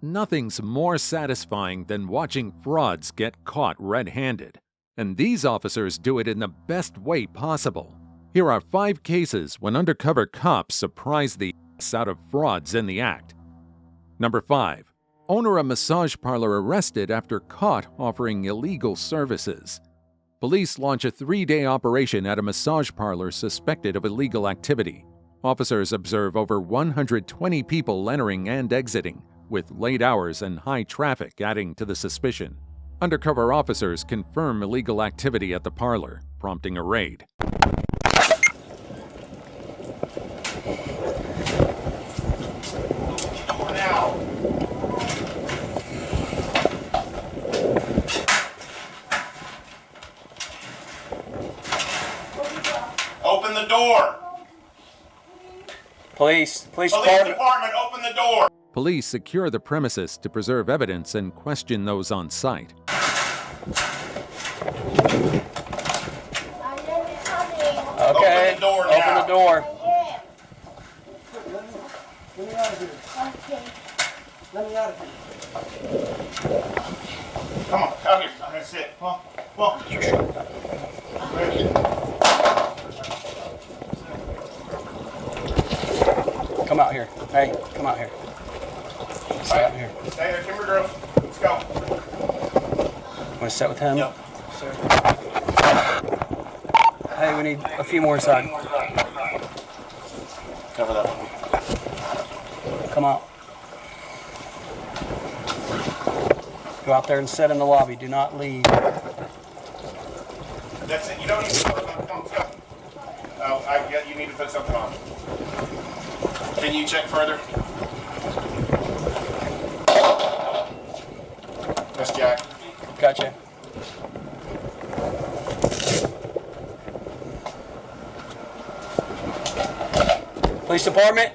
Nothing's more satisfying than watching frauds get caught red-handed. And these officers do it in the best way possible. Here are 5 cases when undercover cops surprise the ass out of frauds in the act. Number 5. Owner of massage parlor arrested after caught offering illegal services. Police launch a 3-day operation at a massage parlor suspected of illegal activity. Officers observe over 120 people entering and exiting, with late hours and high traffic adding to the suspicion. Undercover officers confirm illegal activity at the parlor, prompting a raid. Open the door! Police department, open the door! Police secure the premises to preserve evidence and question those on site. Okay, open the door. Let me out of here. Okay. Let me out of here. Come on, out here. That's it. Come on. Come on. Come out here. Hey, come out here. Stay out here. Stay there, Kimber girls. Let's go. Want to sit with him? Yep. Sir. Hey, we need a few more inside. Cover that one. Come out. Go out there and sit in the lobby. Do not leave. That's it. You don't need to put something on. Come on, let's go. Oh, you need to put something on. Can you check further? That's Jack. Gotcha. Police department.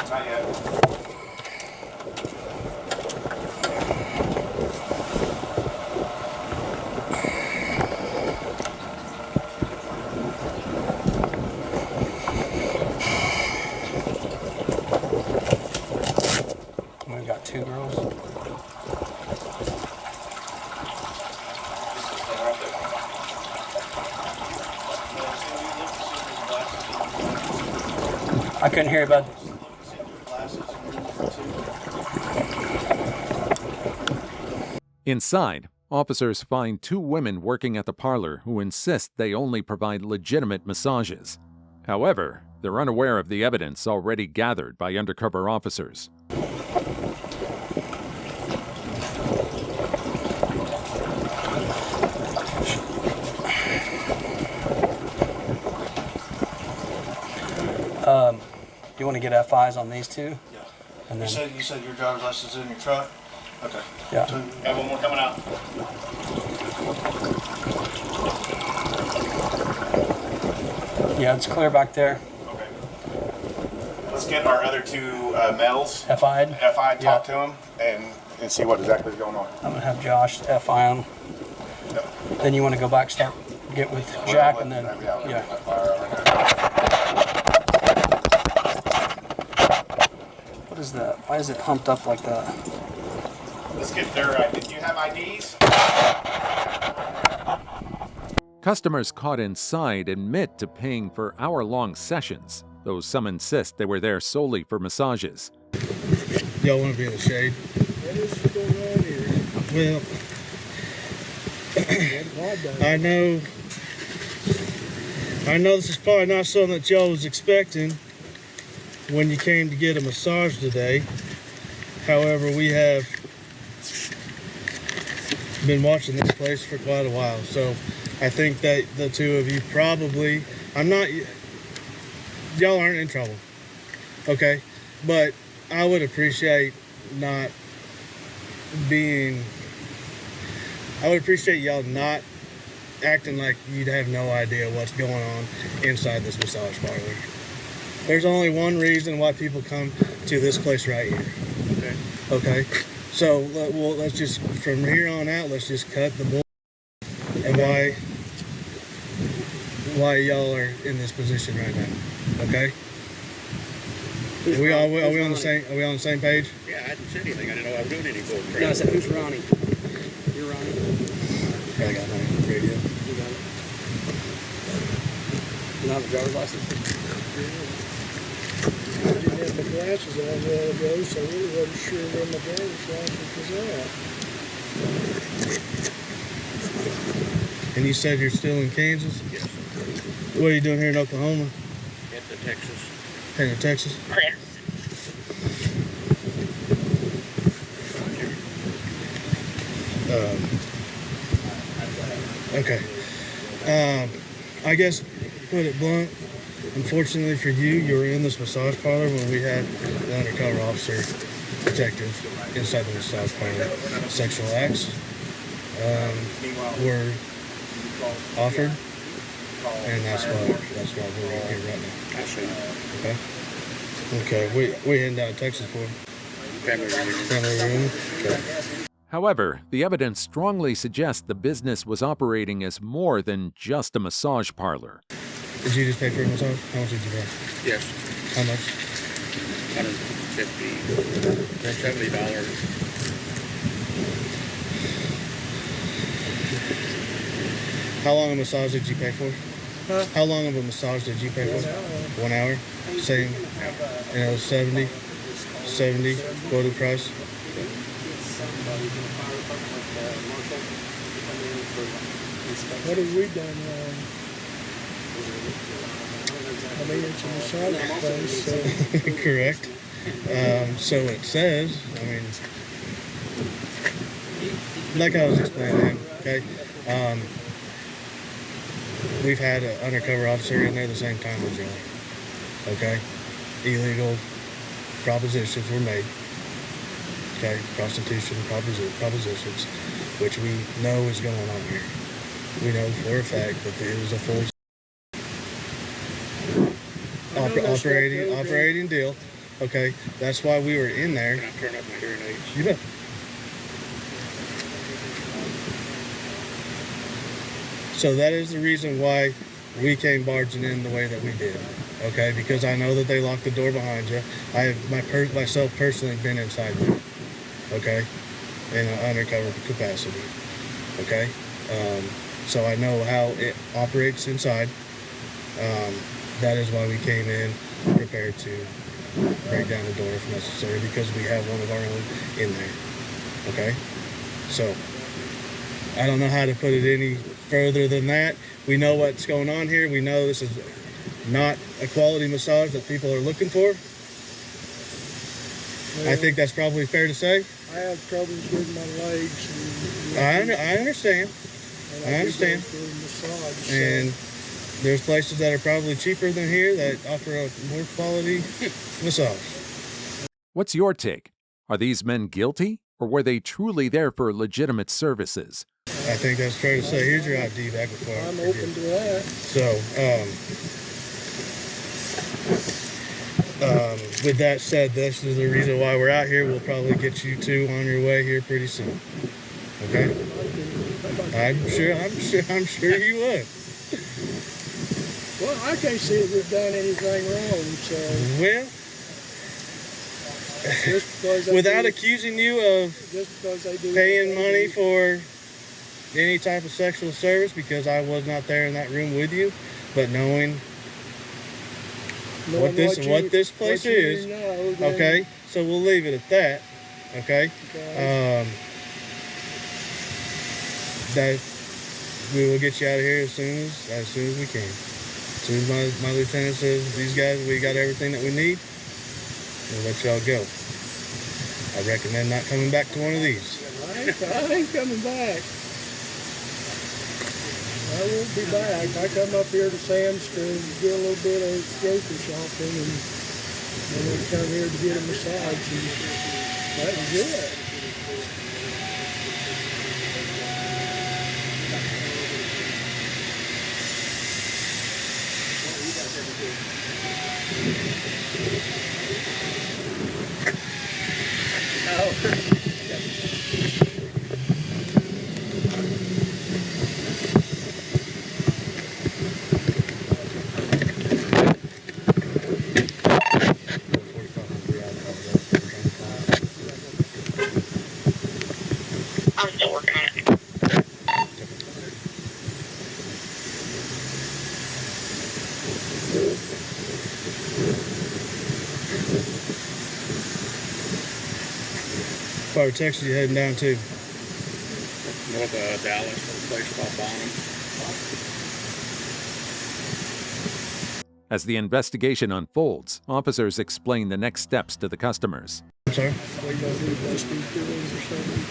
Not yet. We've got 2 girls. I couldn't hear you, bud. Inside, officers find 2 women working at the parlor who insist they only provide legitimate massages. However, they're unaware of the evidence already gathered by undercover officers. Do you want to get FIs on these 2? Yeah. And then, You said your driver's license is in your truck? Okay. yeah. Got one more coming out. Yeah, it's clear back there. Okay. Let's get our other 2 males. FI'd. FI, talk to them, and see what exactly is going on. I'm going to have Josh FI on. Yep. Then you want to go back, get with Jack, and then, yeah. What is that? Why is it humped up like that? Let's get their, do you have IDs? Customers caught inside admit to paying for hour-long sessions, though some insist they were there solely for massages. Y'all want to be in the shade? Well, I know this is probably not something that y'all was expecting when you came to get a massage today. However, we have been watching this place for quite a while, so I think that the 2 of you probably, y'all aren't in trouble, okay? But I would appreciate y'all not acting like you'd have no idea what's going on inside this massage parlor. There's only one reason why people come to this place right here. Okay. Okay, so well, let's just from here on out, let's just cut the bull. And why y'all are in this position right now? Okay. Are we on the same? Are we on the same page? Yeah, I didn't say anything. I didn't know I was doing any bull crap. No, I said, who's Ronnie? You're Ronnie. I got my radio. You got it. You don't have a driver's license? I didn't have my glasses on a while ago, so I really wasn't sure where my driver's license was at. And you said you're still in Kansas? Yes. What are you doing here in Oklahoma? At the Texas. Heading to Texas? Okay. I guess, put it blunt, unfortunately for you, you were in this massage parlor when we had the undercover officer detective inside the massage parlor. Sexual acts were offered, and that's why we're right here right now. I see. Okay. Okay. We heading down to Texas for Family reunion. family reunion. Okay. However, the evidence strongly suggests the business was operating as more than just a massage parlor. Did you just pay for a massage? How much did you pay? Yes. How much? $150, $70. How long a massage did you pay for? Huh? How long of a massage did you pay for? 1 hour. Same. And it was 70 quoted price. What have we done wrong? I mean, it's a massage place, so Correct. So it says. I mean, like I was explaining, okay. We've had an undercover officer in there the same time as y'all. Okay, illegal propositions were made. Okay, prostitution propositions, which we know is going on here. We know for a fact that it was a full operating deal. Okay, that's why we were in there. Can I turn up my hearing aids? You bet. So that is the reason why we came barging in the way that we did. Okay, because I know that they locked the door behind you. I have myself personally been inside there. Okay, in an undercover capacity. Okay, so I know how it operates inside. That is why we came in prepared to break down the door if necessary, because we have one of our own in there. Okay, so I don't know how to put it any further than that. We know what's going on here. We know this is not a quality massage that people are looking for. I think that's probably fair to say. I have problems with my legs. I understand. And I understand. For a massage, so And there's places that are probably cheaper than here that offer a more quality massage. What's your take? Are these men guilty, or were they truly there for legitimate services? I think that's fair to say. Here's your ID back before I I'm forget. open to that. So, with that said, this is the reason why we're out here. We'll probably get you two on your way here pretty soon. Okay? I'm sure you would. Well, I can't see that we've done anything wrong, so Well, just because they without do, accusing you of just because they do paying what they money do. for any type of sexual service, because I was not there in that room with you, but knowing Knowing what this place what you is, know, then- okay, so we'll leave it at that. Okay. Okay. That we will get you out of here as soon as we can. As soon as my lieutenant says, these guys, we got everything that we need, we'll let y'all go. I recommend not coming back to one of these. I ain't coming back. I won't be back. I come up here to Sam's to do a little bit of grocery shopping, and then come here to get a massage, and that was it. Oh. I'm still working on it. Fire Texas, you heading down to? North of Dallas, a place called Bonham. As the investigation unfolds, officers explain the next steps to the customers. I'm sorry? What you gonna do, bust these feelings or something?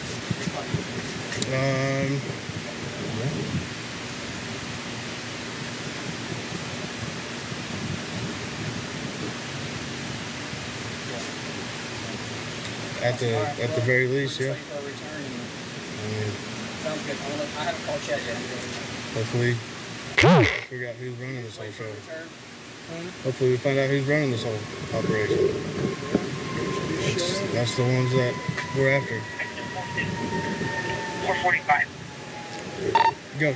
At the very least, yeah. Sounds good. I haven't called Chet yet. Hopefully, figure out who's running this whole show. Hopefully, we find out who's running this whole operation. That's the ones that we're after. 445. Go.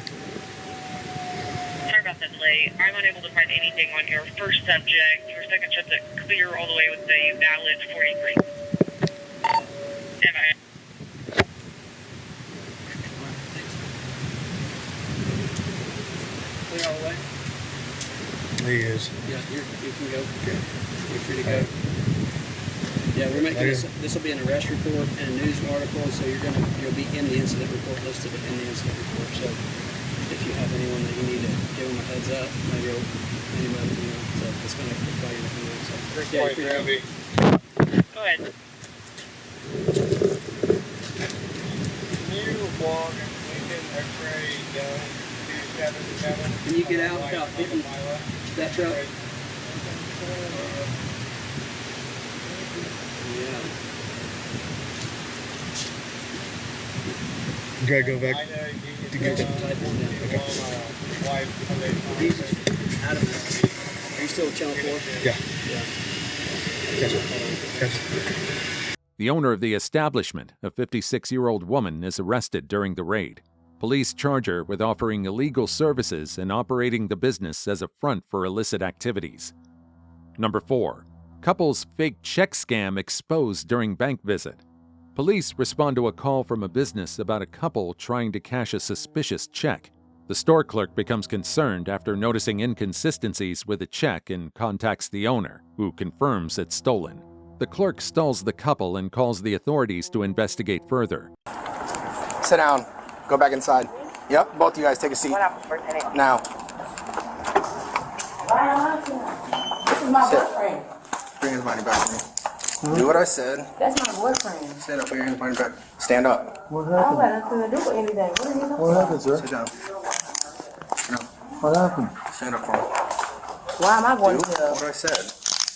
Sorry about that delay. I'm unable to find anything on your first subject. Your second subject clear all the way with the valid 43. MIA. Clear all the way? He is. Yeah, you can go. Okay. You're free to go. Yeah, we're making this will be an arrest report and a news article, so you'll be in the incident report, listed in the incident report. So if you have anyone that you need to give them a heads up, maybe anybody, so it's going to require you to come in. So yeah, you're free to go. Go ahead. You walk and Lincoln X-ray down 277. Can you get out without hitting that truck? Yeah. Greg, go back. To get some type on down. Adam, are you still with Channel 4? Yeah. Yeah. Catch it. Catch it. The owner of the establishment, a 56-year-old woman, is arrested during the raid. Police charge her with offering illegal services and operating the business as a front for illicit activities. Number 4. Couple's fake check scam exposed during bank visit. Police respond to a call from a business about a couple trying to cash a suspicious check. The store clerk becomes concerned after noticing inconsistencies with the check and contacts the owner, who confirms it's stolen. The clerk stalls the couple and calls the authorities to investigate further. Sit down. Go back inside. Yep, both of you guys take a seat. Now. This is my boyfriend. Bring his money back to me. Do what I said. That's my boyfriend. Stand up, bring his money back. Stand up. I don't got nothing to do with anything. What are you talking about? happened, sir? Sit down. No. What happened? Stand up for him. Why am I going Do to jail? what I said.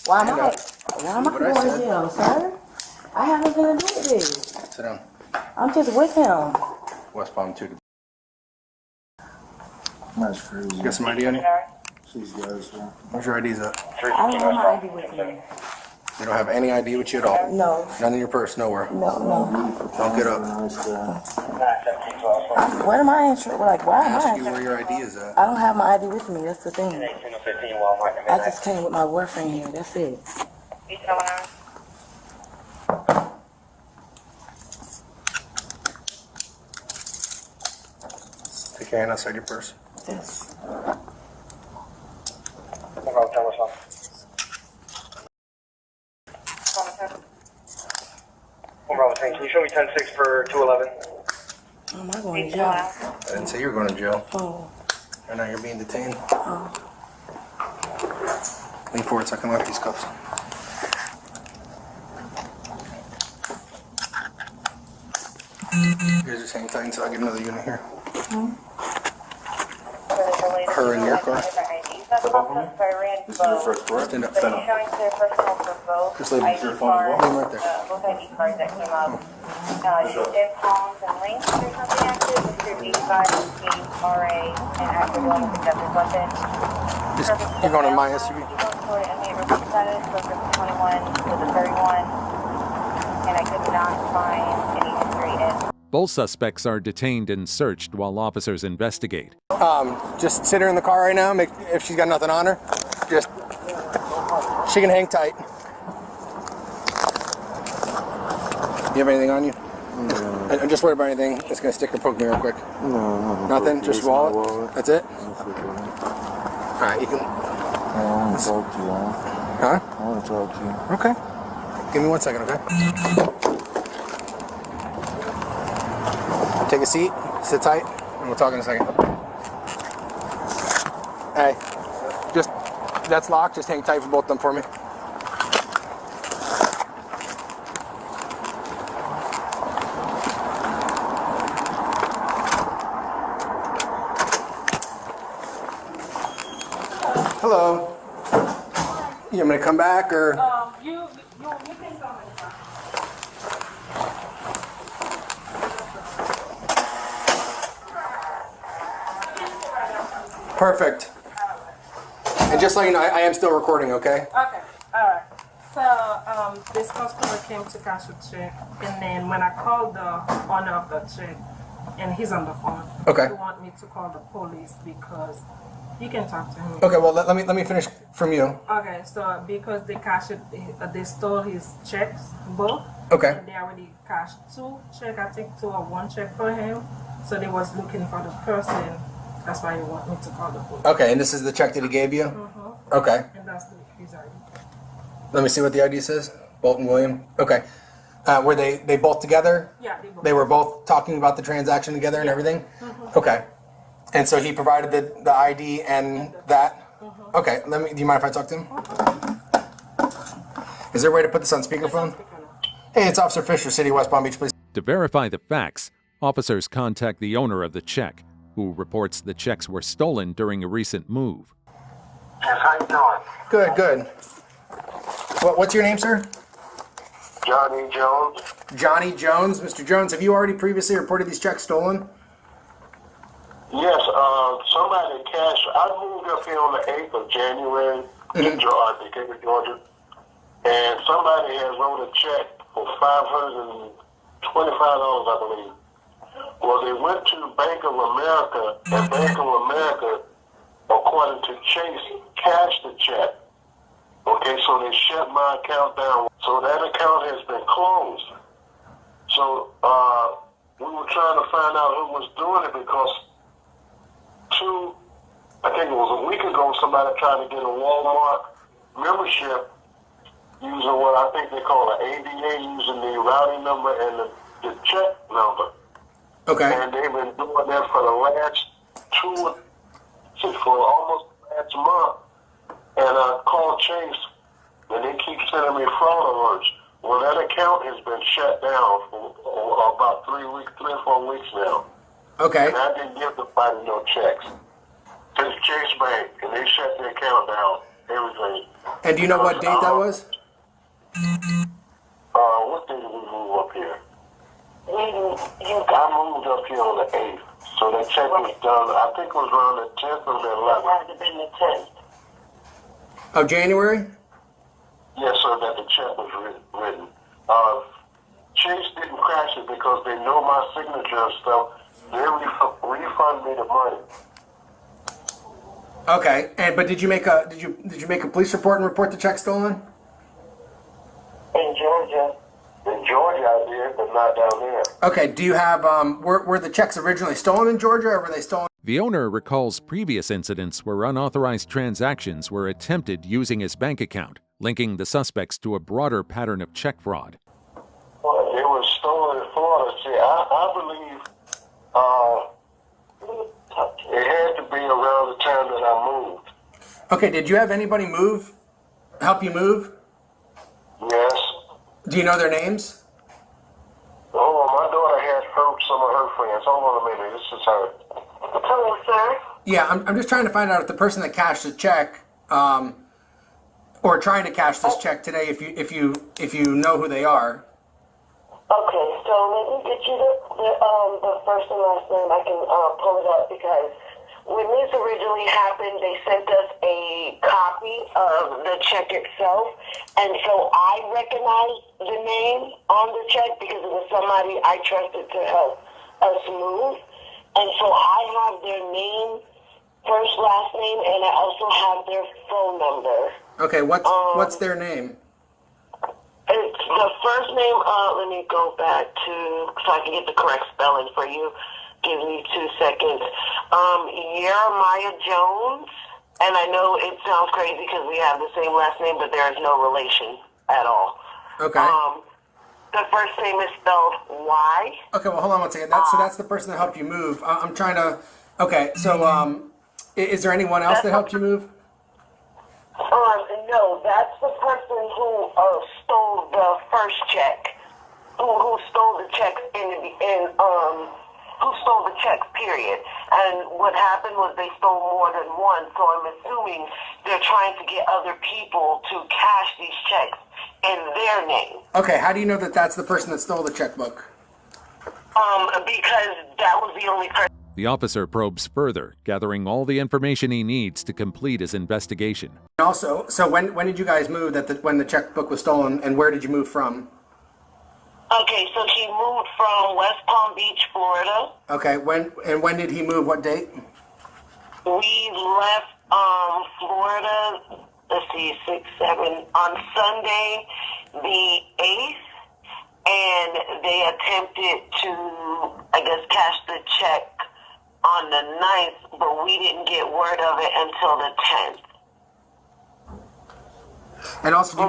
Why am Stand I? up. Why am I Do what I going to said. jail, sir? I have nothing to do with this. Sit down. I'm just with him. West Palm 2. That's crazy. You got some ID on you? These guys, Where's your IDs at? I don't have my ID with me. You don't have any ID with you at all? No, None in your purse, nowhere. no. Don't get up. What am I insured? Like, why am Ask you I? where your ID is at. I don't have my ID with me. That's the thing. I just came with my boyfriend here. That's it. Take your hand outside your purse. Yes. Can you show me 10-6 for 211? Oh, am I going to jail? I didn't say you were going to jail. Oh, Right now you're being detained. oh. Lean forward so I can lock these cuffs. Here's your same thing, so I'll get another unit here. Her in your car. Stand up, stand up. Just leave it. Your phone as well. Leave 'em right there. Both ID cards that came up. Detailtron and links or something active. Mr. D5, RA, and active one with deadly weapon. You're going to my SUV. Florida inmate representative, closer to 21 with a 31. and I could not find any history in. Both suspects are detained and searched while officers investigate. Just sit her in the car right now. If she's got nothing on her, just she can hang tight. You have anything on you? No. I'm just worried about anything that's gonna stick or poke me real quick. No. Nothing. Just wallet. That's it. That's okay. All right, you can. I want to talk to you. Huh? I want to talk to you. Okay. Give me 1 second, okay? Take a seat. Sit tight, and we'll talk in a second. Hey, just that's locked. Just hang tight for both of them for me. Hello. You want me to come back or? You can come in. Perfect. And just so you know, I am still recording, okay? Okay, alright. So, this customer came to cash a check, and then when I called the owner of the check, and he's on the phone, Okay. he want me to call the police because you can talk to him. Okay, well, let me finish from you. Okay, so because they cashed it, they stole his checks book. Okay. And they already cashed 2 checks, I think 2 or 1 check for him. So they was looking for the person. That's why you want me to call the police. Okay, and this is the check that he gave you? Mm-hmm. Okay. And that's his ID. Let me see what the ID says. Bolton William. Okay. Were they both together? Yeah, they both. They were both talking about the transaction together and everything? Mm-hmm. Okay. And so he provided the ID and that? Mm-hmm. Okay, do you mind if I talk to him? Is there a way to put this on speakerphone? Hey, it's Officer Fisher, City of West Palm Beach Police. To verify the facts, officers contact the owner of the check, who reports the checks were stolen during a recent move. Yes, how you doing? Good, good. What's your name, sir? Johnny Jones. Johnny Jones. Mr. Jones, have you already previously reported these checks stolen? Yes, somebody cashed. I moved up here on the 8th of January in Decatur, Georgia, and somebody has wrote a check for $525, I believe. Well, they went to Bank of America, and Bank of America, according to Chase, cashed the check. Okay, so they shut my account down. So that account has been closed. So we were trying to find out who was doing it because I think it was a week ago, somebody tried to get a Walmart membership using what I think they call an ADA, using the routing number and the check number. Okay. And they've been doing that for the last for almost last month. And I called Chase, and they keep sending me fraud alerts. Well, that account has been shut down for about 3 or 4 weeks now. Okay. And I didn't give nobody no checks. It's Chase Bank, and they shut the account down, everything. And do you know what date that was? What day did we move up here? I moved up here on the 8th, so that check was done, I think it was around the 10th or the 11th. It might have been the 10th. Of January? Yes, sir, that the check was written. Chase didn't crash it because they know my signature and stuff. They refund me the money. Okay. But did you make a police report and report the check stolen? In Georgia. In Georgia I did, but not down there. Okay. Do you have were the checks originally stolen in Georgia, or were they stolen? The owner recalls previous incidents where unauthorized transactions were attempted using his bank account, linking the suspects to a broader pattern of check fraud. Well, they were stolen in Florida. See, I believe it had to be around the time that I moved. Okay. Did you have anybody help you move? Yes. Do you know their names? Oh, my daughter had some of her friends. Hold on a minute. This is her. Hello, sir. Yeah, I'm just trying to find out if the person that cashed the check, or trying to cash this check today, if you know who they are. Okay, so let me get you the first and last name. I can pull it up because when this originally happened, they sent us a copy of the check itself, and so I recognized the name on the check because it was somebody I trusted to help us move, and so I have their name, first, last name, and I also have their phone number. Okay, what's their name? It's the first name. Let me go back to so I can get the correct spelling for you. Give me 2 seconds. Jeremiah Jones, and I know it sounds crazy because we have the same last name, but there is no relation at all. Okay. The first name is spelled Y. Okay, well, hold on one second. So that's the person that helped you move. I'm trying to. Okay, so is there anyone else that helped you move? No, that's the person who stole the first check. Who stole the checks who stole the checks, period. And what happened was they stole more than one, so I'm assuming they're trying to get other people to cash these checks in their name. Okay, how do you know that that's the person that stole the checkbook? Because that was the only person. The officer probes further, gathering all the information he needs to complete his investigation. Also, so when did you guys move when the checkbook was stolen, and where did you move from? Okay, so he moved from West Palm Beach, Florida. Okay, when did he move? What date? We left Florida, let's see, 6, 7, on Sunday the 8th, and they attempted to, I guess, cash the check on the 9th, but we didn't get word of it until the 10th. And also, do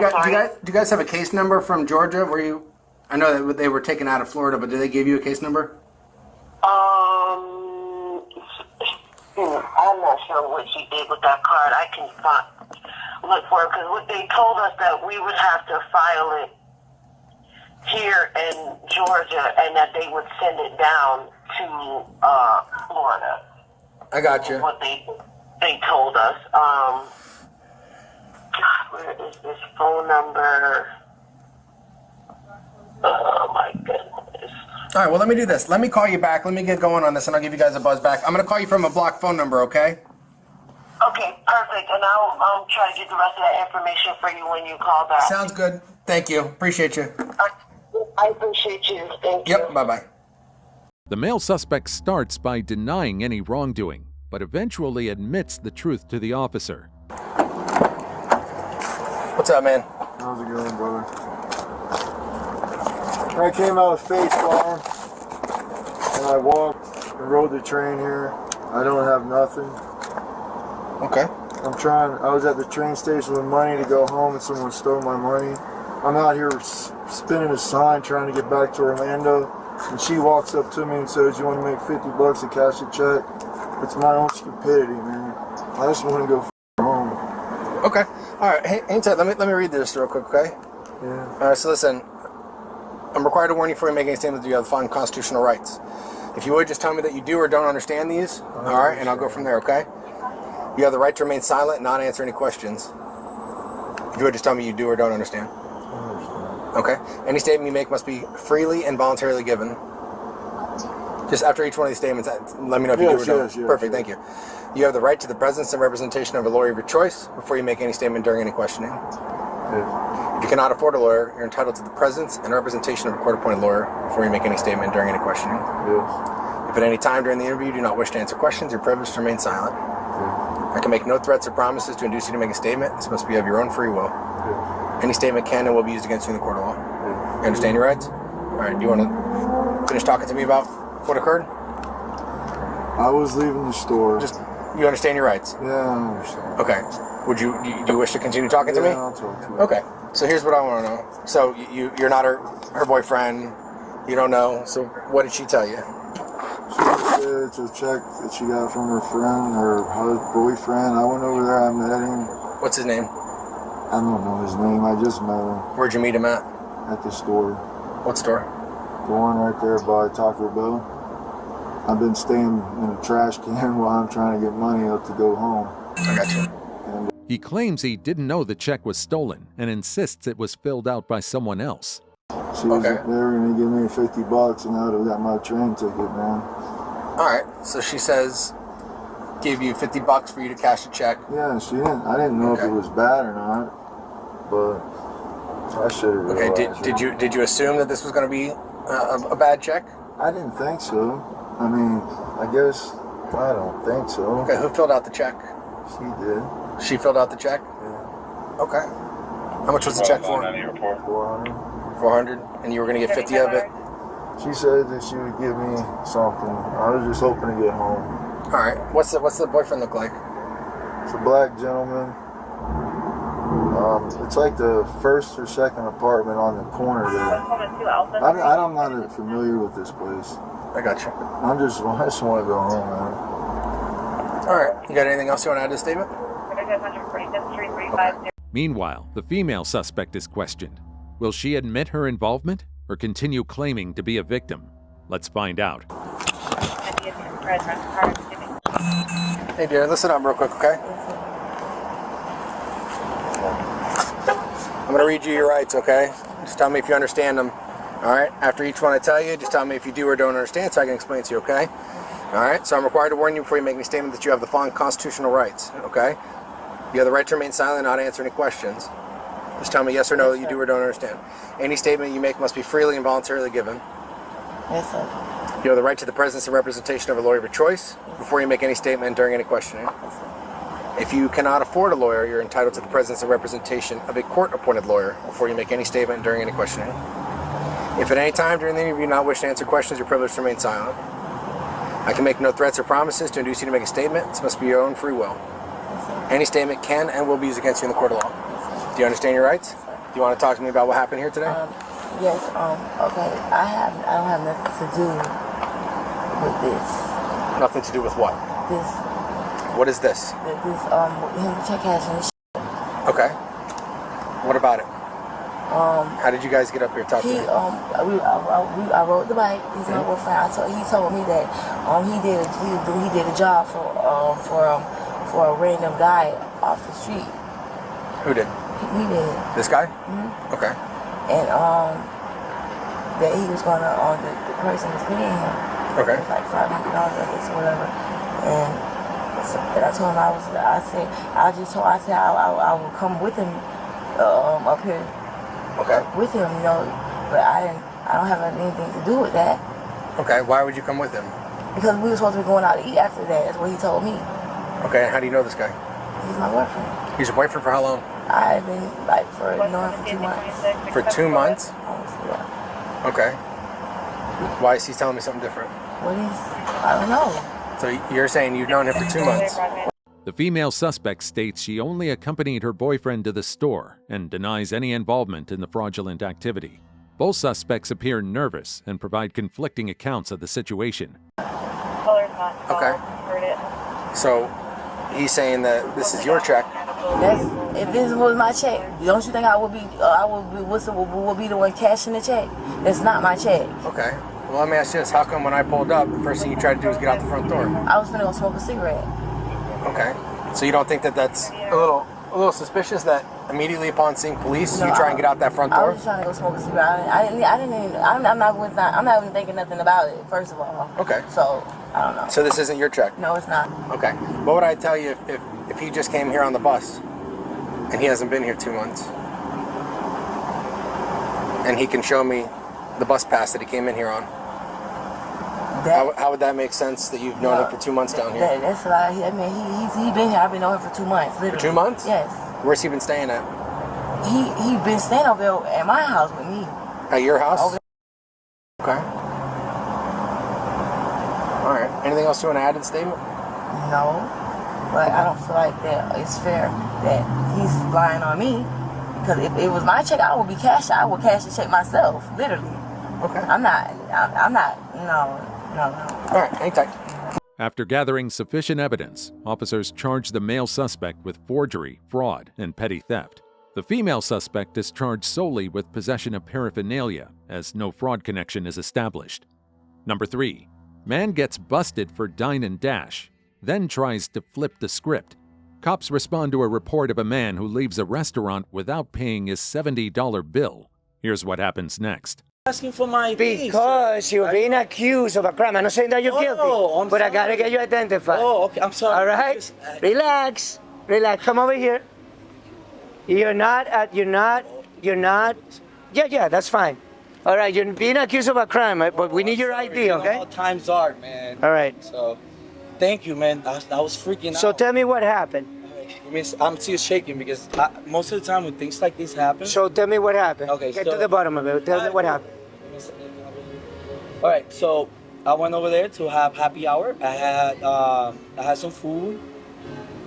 you guys have a case number from Georgia where you? I know that they were taken out of Florida, but did they give you a case number? I'm not sure what she did with that card. I can look for it because they told us that we would have to file it here in Georgia and that they would send it down to Florida. I got you. What they told us. Where is this phone number? Oh my goodness. All right, well, let me do this. Let me call you back. Let me get going on this, and I'll give you guys a buzz back. I'm going to call you from a blocked phone number, okay? Okay, perfect. And I'll try to get the rest of that information for you when you call back. Sounds good. Thank you. Appreciate you. I appreciate you. Thank you. Yep, bye-bye. The male suspect starts by denying any wrongdoing, but eventually admits the truth to the officer. What's up, man? How's it going, brother? I came out of Face Farm, and I walked and rode the train here. I don't have nothing. Okay. I was at the train station with money to go home, and someone stole my money. I'm out here spinning a sign trying to get back to Orlando, and she walks up to me and says, "You want to make $50 to cash a check?" It's my own stupidity, man. I just want to go home. Okay. All right. Hey, hang tight. Let me read this real quick, okay? Yeah. All right. So listen, I'm required to warn you before you make any statements that you have the following constitutional rights. If you would just tell me that you do or don't understand these, all right, and I'll go from there, okay? You have the right to remain silent and not answer any questions. If you would just tell me you do or don't understand. Okay. Any statement you make must be freely and voluntarily given. Just after each one of these statements, let me know if you do or don't. Yes, Perfect, thank you. You have the right to the presence and representation of a lawyer of your choice before you make any statement during any questioning. Yes. If you cannot afford a lawyer, you're entitled to the presence and representation of a court-appointed lawyer before you make any statement during any questioning. Yes. If at any time during the interview you do not wish to answer questions, you're privileged to remain silent. Yes. I can make no threats or promises to induce you to make a statement. This must be of your own free will. Yes. Any statement can and will be used against you in the court of law. Yes. You understand your rights? All right, do you want to finish talking to me about what occurred? I was leaving the store. You understand your rights? Yeah, I understand. Okay. Do you wish to continue talking to me? Yeah, I'll talk to you. Okay. So here's what I want to know. So you're not her boyfriend. You don't know. So what did she tell you? She said it's a check that she got from her friend, her boyfriend. I went over there. I met him. What's his name? I don't know his name. I just met him. Where'd you meet him at? At the store. What store? The one right there by Taco Bell. I've been staying in a trash can while I'm trying to get money up to go home. I got you. He claims he didn't know the check was stolen and insists it was filled out by someone else. She was there going to give me $50 and I would have got my train ticket, man. All right. So she says gave you $50 for you to cash a check. Yeah, she didn't. I didn't know if it was bad or not, but I should have realized. Okay, did you assume that this was going to be a bad check? I didn't think so. I mean, I guess I don't think so. Okay, who filled out the check? She did. She filled out the check? Yeah. Okay. How much was the check for? 400. 400, and you were going to get 50 of it? She said that she would give me something. I was just hoping to get home. All right. What's the boyfriend look like? It's a black gentleman. It's like the first or second apartment on the corner there. I'm not familiar with this place. I got you. I just want to go home, man. All right. You got anything else you want to add to the statement? Okay. Meanwhile, the female suspect is questioned. Will she admit her involvement or continue claiming to be a victim? Let's find out. Hey, dear, listen up real quick, okay? I'm going to read you your rights, okay? Just tell me if you understand them. All right? After each one I tell you, just tell me if you do or don't understand so I can explain to you, okay? All right? So I'm required to warn you before you make any statement that you have the following constitutional rights, okay? You have the right to remain silent and not answer any questions. Just tell me yes or no that you do or don't understand. Any statement you make must be freely and voluntarily given. Yes, sir. You have the right to the presence and representation of a lawyer of your choice before you make any statement during any questioning. If you cannot afford a lawyer, you're entitled to the presence and representation of a court-appointed lawyer before you make any statement during any questioning. If at any time during the interview you do not wish to answer questions, you're privileged to remain silent. I can make no threats or promises to induce you to make a statement. This must be your own free will. Any statement can and will be used against you in the court of law. Do you understand your rights? Do you want to talk to me about what happened here today? Yes, okay. I don't have nothing to do with this. Nothing to do with what? This. What is this? Him check cashing his shit. Okay. What about it? How did you guys get up here? Talk to me. I rode the bike. He's my boyfriend. He told me that he did a job for a random guy off the street. Who did? He did. This guy? Mm-hmm. Okay. And that he was gonna the person was paying him. Okay. It was like $500, I guess, or whatever. And I told him I would come with him up here. Okay. With him, you know, but I don't have anything to do with that. Okay. Why would you come with him? Because we were supposed to be going out to eat after that. That's what he told me. Okay. And how do you know this guy? He's my boyfriend. He's your boyfriend for how long? I've been knowing him for 2 months. For 2 months? Yeah. Okay. Why is he telling me something different? I don't know. So you're saying you've known him for 2 months? The female suspect states she only accompanied her boyfriend to the store and denies any involvement in the fraudulent activity. Both suspects appear nervous and provide conflicting accounts of the situation. Okay. So he's saying that this is your check. If this was my check, don't you think I would be the one cashing the check? It's not my check. Okay. Well, let me ask you this. How come when I pulled up, the first thing you tried to do was get out the front door? I was finna go smoke a cigarette. Okay. So you don't think that that's a little suspicious that immediately upon seeing police, you try and get out that front door? I was just trying to go smoke a cigarette. I'm not even thinking nothing about it, first of all. Okay. So, I don't know. So this isn't your check? No, it's not. Okay. What would I tell you if he just came here on the bus and he hasn't been here 2 months? And he can show me the bus pass that he came in here on? How would that make sense that you've known him for 2 months down here? That's a lie. I mean, he's been here. I've been knowing him for 2 months, literally. For 2 months? Yes. Where's he been staying at? He been staying over there at my house with me. At your house? Over Okay. All right. Anything else you want to add to the statement? No. But I don't feel like that it's fair that he's lying on me. Because if it was my check, I would cash the check myself, literally. Okay. I'm not, no. All right, anytime. After gathering sufficient evidence, officers charged the male suspect with forgery, fraud, and petty theft. The female suspect is charged solely with possession of paraphernalia, as no fraud connection is established. Number 3. Man gets busted for dine and dash, then tries to flip the script. Cops respond to a report of a man who leaves a restaurant without paying his $70 bill. Here's what happens next. asking for my Because you're being accused of a crime. I'm not saying that you're guilty, but I gotta get you identified. Oh, okay. I'm sorry. All right, relax, relax. Come over here. You're not. Yeah, that's fine. All right, you're being accused of a crime, but we need your ID, you know okay? how times are, man. All right. So, thank you, man. I was freaking out. So tell me what happened. I mean, I'm still shaking because most of the time when things like this happen. So tell me what happened. Okay, Get to the bottom of it. Tell me what happened. All right, so I went over there to have happy hour. I had some food,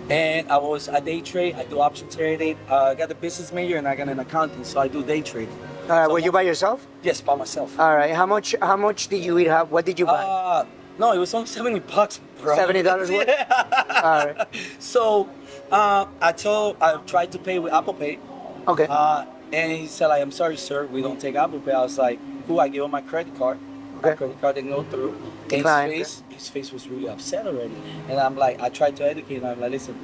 and I day trade. I do option trading. I got a business major and I got an accounting, so I do day trading. Were you by yourself? Yes, by myself. All right. How much did you eat? What did you buy? No, it was only $70, bro. $70 worth? Yeah. All right. So I tried to pay with Apple Pay. Okay. And he said, like, I'm sorry, sir, we don't take Apple Pay. I was like, cool, I gave him my credit card. Okay. My credit card didn't go through. Decline. His face was really upset already. And I'm like, I tried to educate him. I'm like, listen,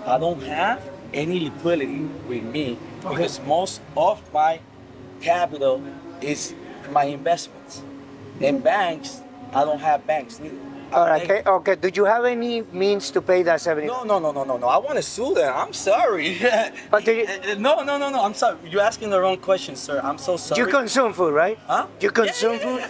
I don't have any liquidity with me because most of my capital is my investments. In banks, I don't have banks neither. All right. Okay. Did you have any means to pay that $70? No. I want to sue them. I'm sorry. But do you? No. I'm sorry. You're asking the wrong question, sir. I'm so sorry. You consume food, right? Huh? You consume food?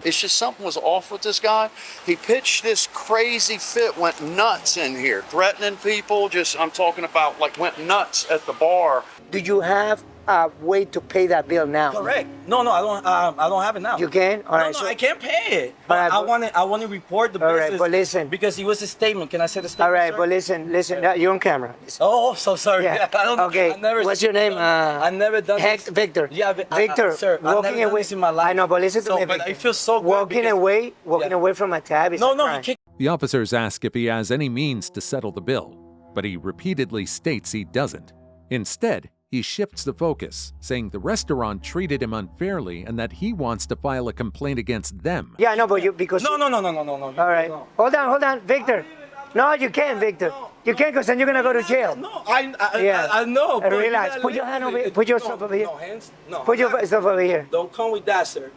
It's just something was off with this guy. He pitched this crazy fit, went nuts in here, threatening people. I'm talking about like went nuts at the bar. Do you have a way to pay that bill now? Correct. No, I don't have it now. You can? All right. I can't pay it. But I want to report the business. All right, but listen. Because it was a statement. Can I say the statement? All right, sir? but listen. You're on camera. Oh, so sorry. Yeah. Okay. What's your name? I've never done this. Victor. Yeah, Victor. Sir, I've never done this in my life. I know, but listen to me, Victor. But I feel so good. Walking away from a tab is a crime. The officers ask if he has any means to settle the bill, but he repeatedly states he doesn't. Instead, he shifts the focus, saying the restaurant treated him unfairly and that he wants to file a complaint against them. Yeah, I know, but because... No. All right. Hold on, Victor. No, you can't, Victor. You can't, because then you're going to go to jail. No, I know. Relax. Put your hand over here. Put your stuff over here. No, hands? No. Put your stuff over here. Don't come with that, sir.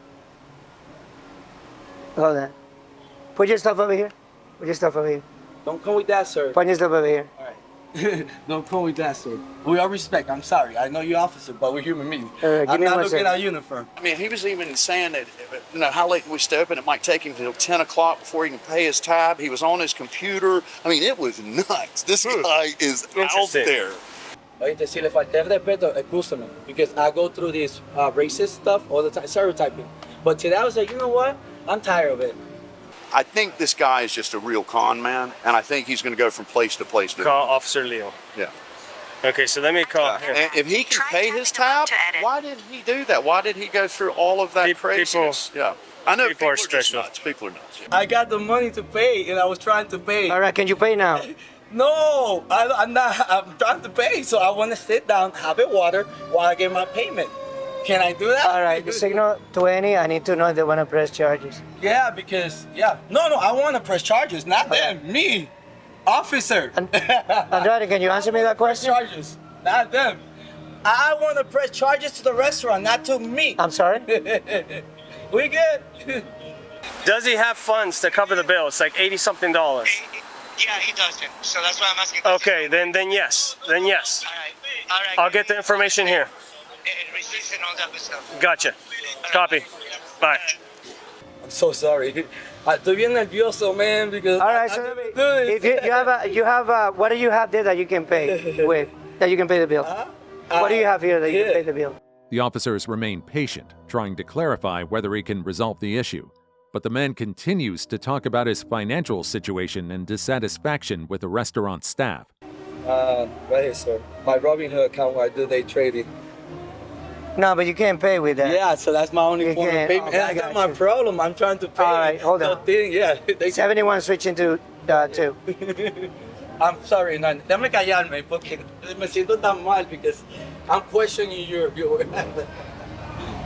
Hold on. Put your stuff over here. Don't come with that, sir. Put your stuff over here. All right. Don't call me that, sir. We all respect. I'm sorry. I know you're officer, but we're human beings. I'm not looking at our uniform. I mean, he was even saying that, how late can we stay open? It might take him till 10 o'clock before he can pay his tab. He was on his computer. I mean, it was nuts. This guy is out there. Oíste, si le falté el respeto, excúsame. Because I go through this racist stuff all the time, stereotyping. But today I was like, you know what? I'm tired of it. I think this guy is just a real con man, and I think he's going to go from place to place. Call Officer Leo. Yeah. Okay, so let me call. And if he can pay his tab, why did he do that? Why did he go through all of that craziness? Yeah. I know people are special. People are nuts. I got the money to pay, and I was trying to pay. All right, can you pay now? No, I'm not. I'm trying to pay, so I want to sit down, have a water while I get my payment. Can I do that? All right, the signal 20, I need to know if they want to press charges. Yeah, because, No, I want to press charges, not them, me. Officer. Andrade, can you answer me that question? Charges, not them. I want to press charges to the restaurant, not to me. I'm sorry? We good. Does he have funds to cover the bill? It's like $80-something. Yeah, he doesn't. So that's why I'm asking. Okay, then yes. Then yes. All right. I'll get the information here. Receipts and all that good stuff. Gotcha. Copy. Bye. I'm so sorry. Estoy bien nervioso, man, because all right, so if you have what do you have there that you can pay with, that you can pay the bill? What do you have here that you can pay the bill? The officers remain patient, trying to clarify whether he can resolve the issue. But the man continues to talk about his financial situation and dissatisfaction with the restaurant staff. Right here, sir. My Robinhood account where I do day trading. No, but you can't pay with that. Yeah, so that's my only form of payment. Okay, That's not my problem. I'm trying to pay. All right, hold on. Thing. Yeah. 71 switching to 2. I'm sorry, no. Déjame callarme porque me siento tan mal because I'm questioning your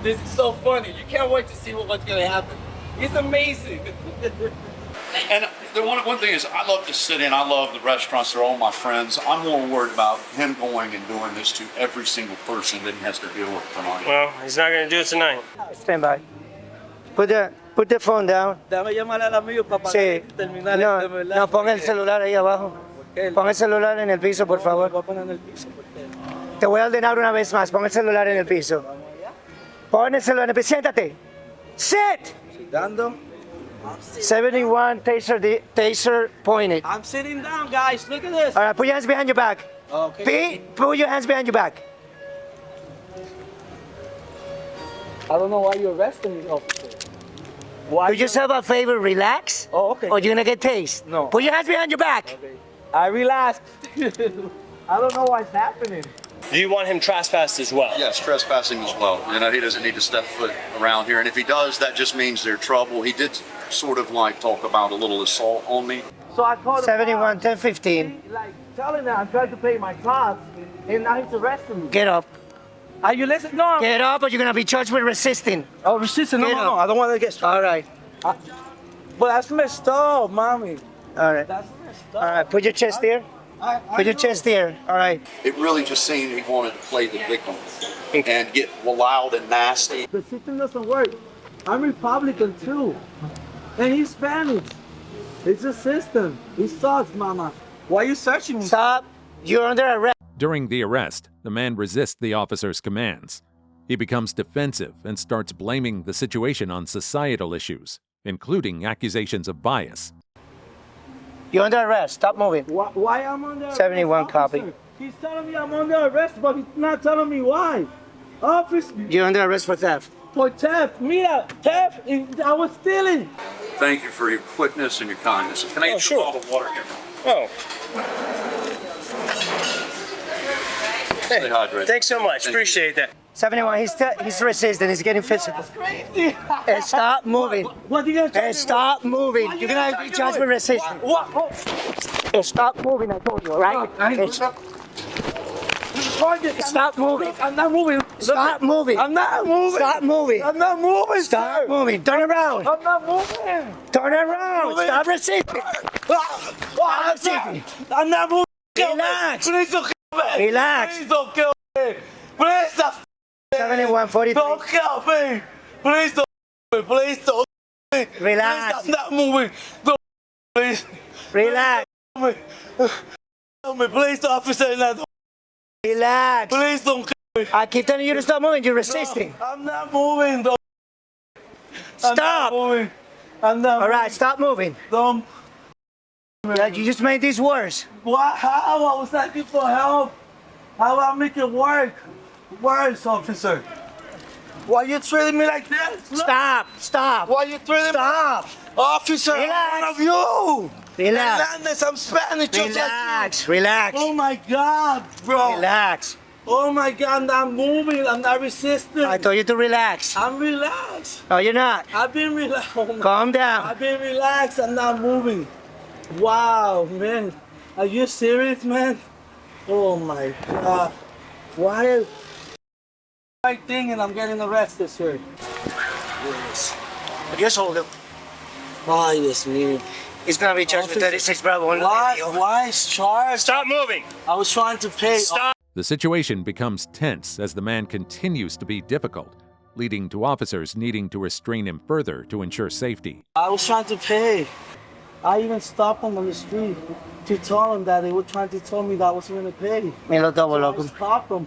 This is so funny. You can't wait to see what's going to happen. It's amazing. And the one thing is, I love to sit in. I love the restaurants. They're all my friends. I'm more worried about him going and doing this to every single person that he has to deal with tonight. Well, he's not going to do it tonight. Stand by. Put the phone down. Dame llamar al amigo para Sí. terminar No, esto, ¿verdad? no, pon el celular ahí abajo. Pon el celular en el piso, por favor. Voy a poner en el piso. Porque... Te voy a ordenar una vez más. Pon el celular en el piso. Pon el celular en el piso. Siéntate. Sit. Dando. 71 taser pointed. I'm sitting down, guys. Look at this. All right, put your hands behind your back. Okay. Pete, put your hands behind your back. I don't know why you're arresting me, officer. Do yourself a favor, relax. Oh, okay. Or you're gonna get tased. No. Put your hands behind your back. Okay. I relaxed. I don't know what's happening. Do you want him trespassed as well? Yes, trespassing as well. You know, he doesn't need to step foot around here. And if he does, that just means they're trouble. He did sort of like talk about a little assault on me. So I called 71, 10, 15. like telling them I'm trying to pay my costs, and now he's arresting me. Get up. Are you listening? No. Get up or you're gonna be charged with resisting. Oh, resisting? No, Get no, up. no. I don't want to get struck. All right. But that's messed up, mommy. All right. That's messed up. All right, put your chest there. Put your chest there. All right. It really just seemed he wanted to play the victim and get loud and nasty. The system doesn't work. I'm Republican too. And he's Spanish. It's a system. It sucks, mama. Why are you searching me? Stop. You're under arrest. During the arrest, the man resists the officer's commands. He becomes defensive and starts blaming the situation on societal issues, including accusations of bias. You're under arrest. Stop moving. Why am I under arrest? 71 copy. Officer? He's telling me I'm under arrest, but he's not telling me why. Officer, You're under arrest for theft. for theft. Mira, theft. I was stealing. Thank you for your quickness and your kindness. Can I get you a bottle of water here? Oh. Stay hydrated. Thanks so much. Thank Appreciate that. 71, he's resisting. He's getting physical. That's crazy. Hey, stop moving. What are you gonna Hey, stop moving. You're gonna be charged with resisting. Hey, stop moving, I told you, all right? Hey, stop moving. I'm not moving. Stop moving. I'm not moving. Stop moving. I'm not moving. Stop sir. moving. Turn around. I'm not moving. Turn around. Moving. Stop resisting. Stop resisting. I'm not moving. Relax. Please don't kill me. Relax. Please don't kill me. Please don't. 71, 43. Don't kill me. Please don't. Please don't. Relax. Please, I'm not moving. Don't. Please. Relax. Kill me. Please, officer. Don't. Relax. Please don't kill me. I keep telling you to stop moving. You're resisting. No, I'm not moving. Don't. Stop. I'm not moving. I'm not. All right, stop moving. Don't. Yeah, you just made this worse. What? How? I was asking for help. How about make it work? Worse, officer. Why you treating me like this? Look. Stop. Stop. Why you treating Stop. me? Officer, Relax. I'm one of you. Relax. Hernandez, I'm Spanish just Relax. like you. Relax. Oh my God, bro. Relax. Oh my God, I'm not moving. I'm not resisting. I told you to relax. I'm relaxed. No, you're not. I've been relaxed. Calm down. I've been relaxed. I'm not moving. Wow, man. Are you serious, man? Oh my God. Why? Right thing, and I'm getting arrested, sir. Yes. Just hold him. Ay, Dios mío. He's gonna be charged with 36 Bravo. Why is charged? Stop moving. I was trying to pay. Stop. The situation becomes tense as the man continues to be difficult, leading to officers needing to restrain him further to ensure safety. I was trying to pay. I even stopped him on the street to tell him that they were trying to tell me that I wasn't going to pay. Me lo tomo, loco.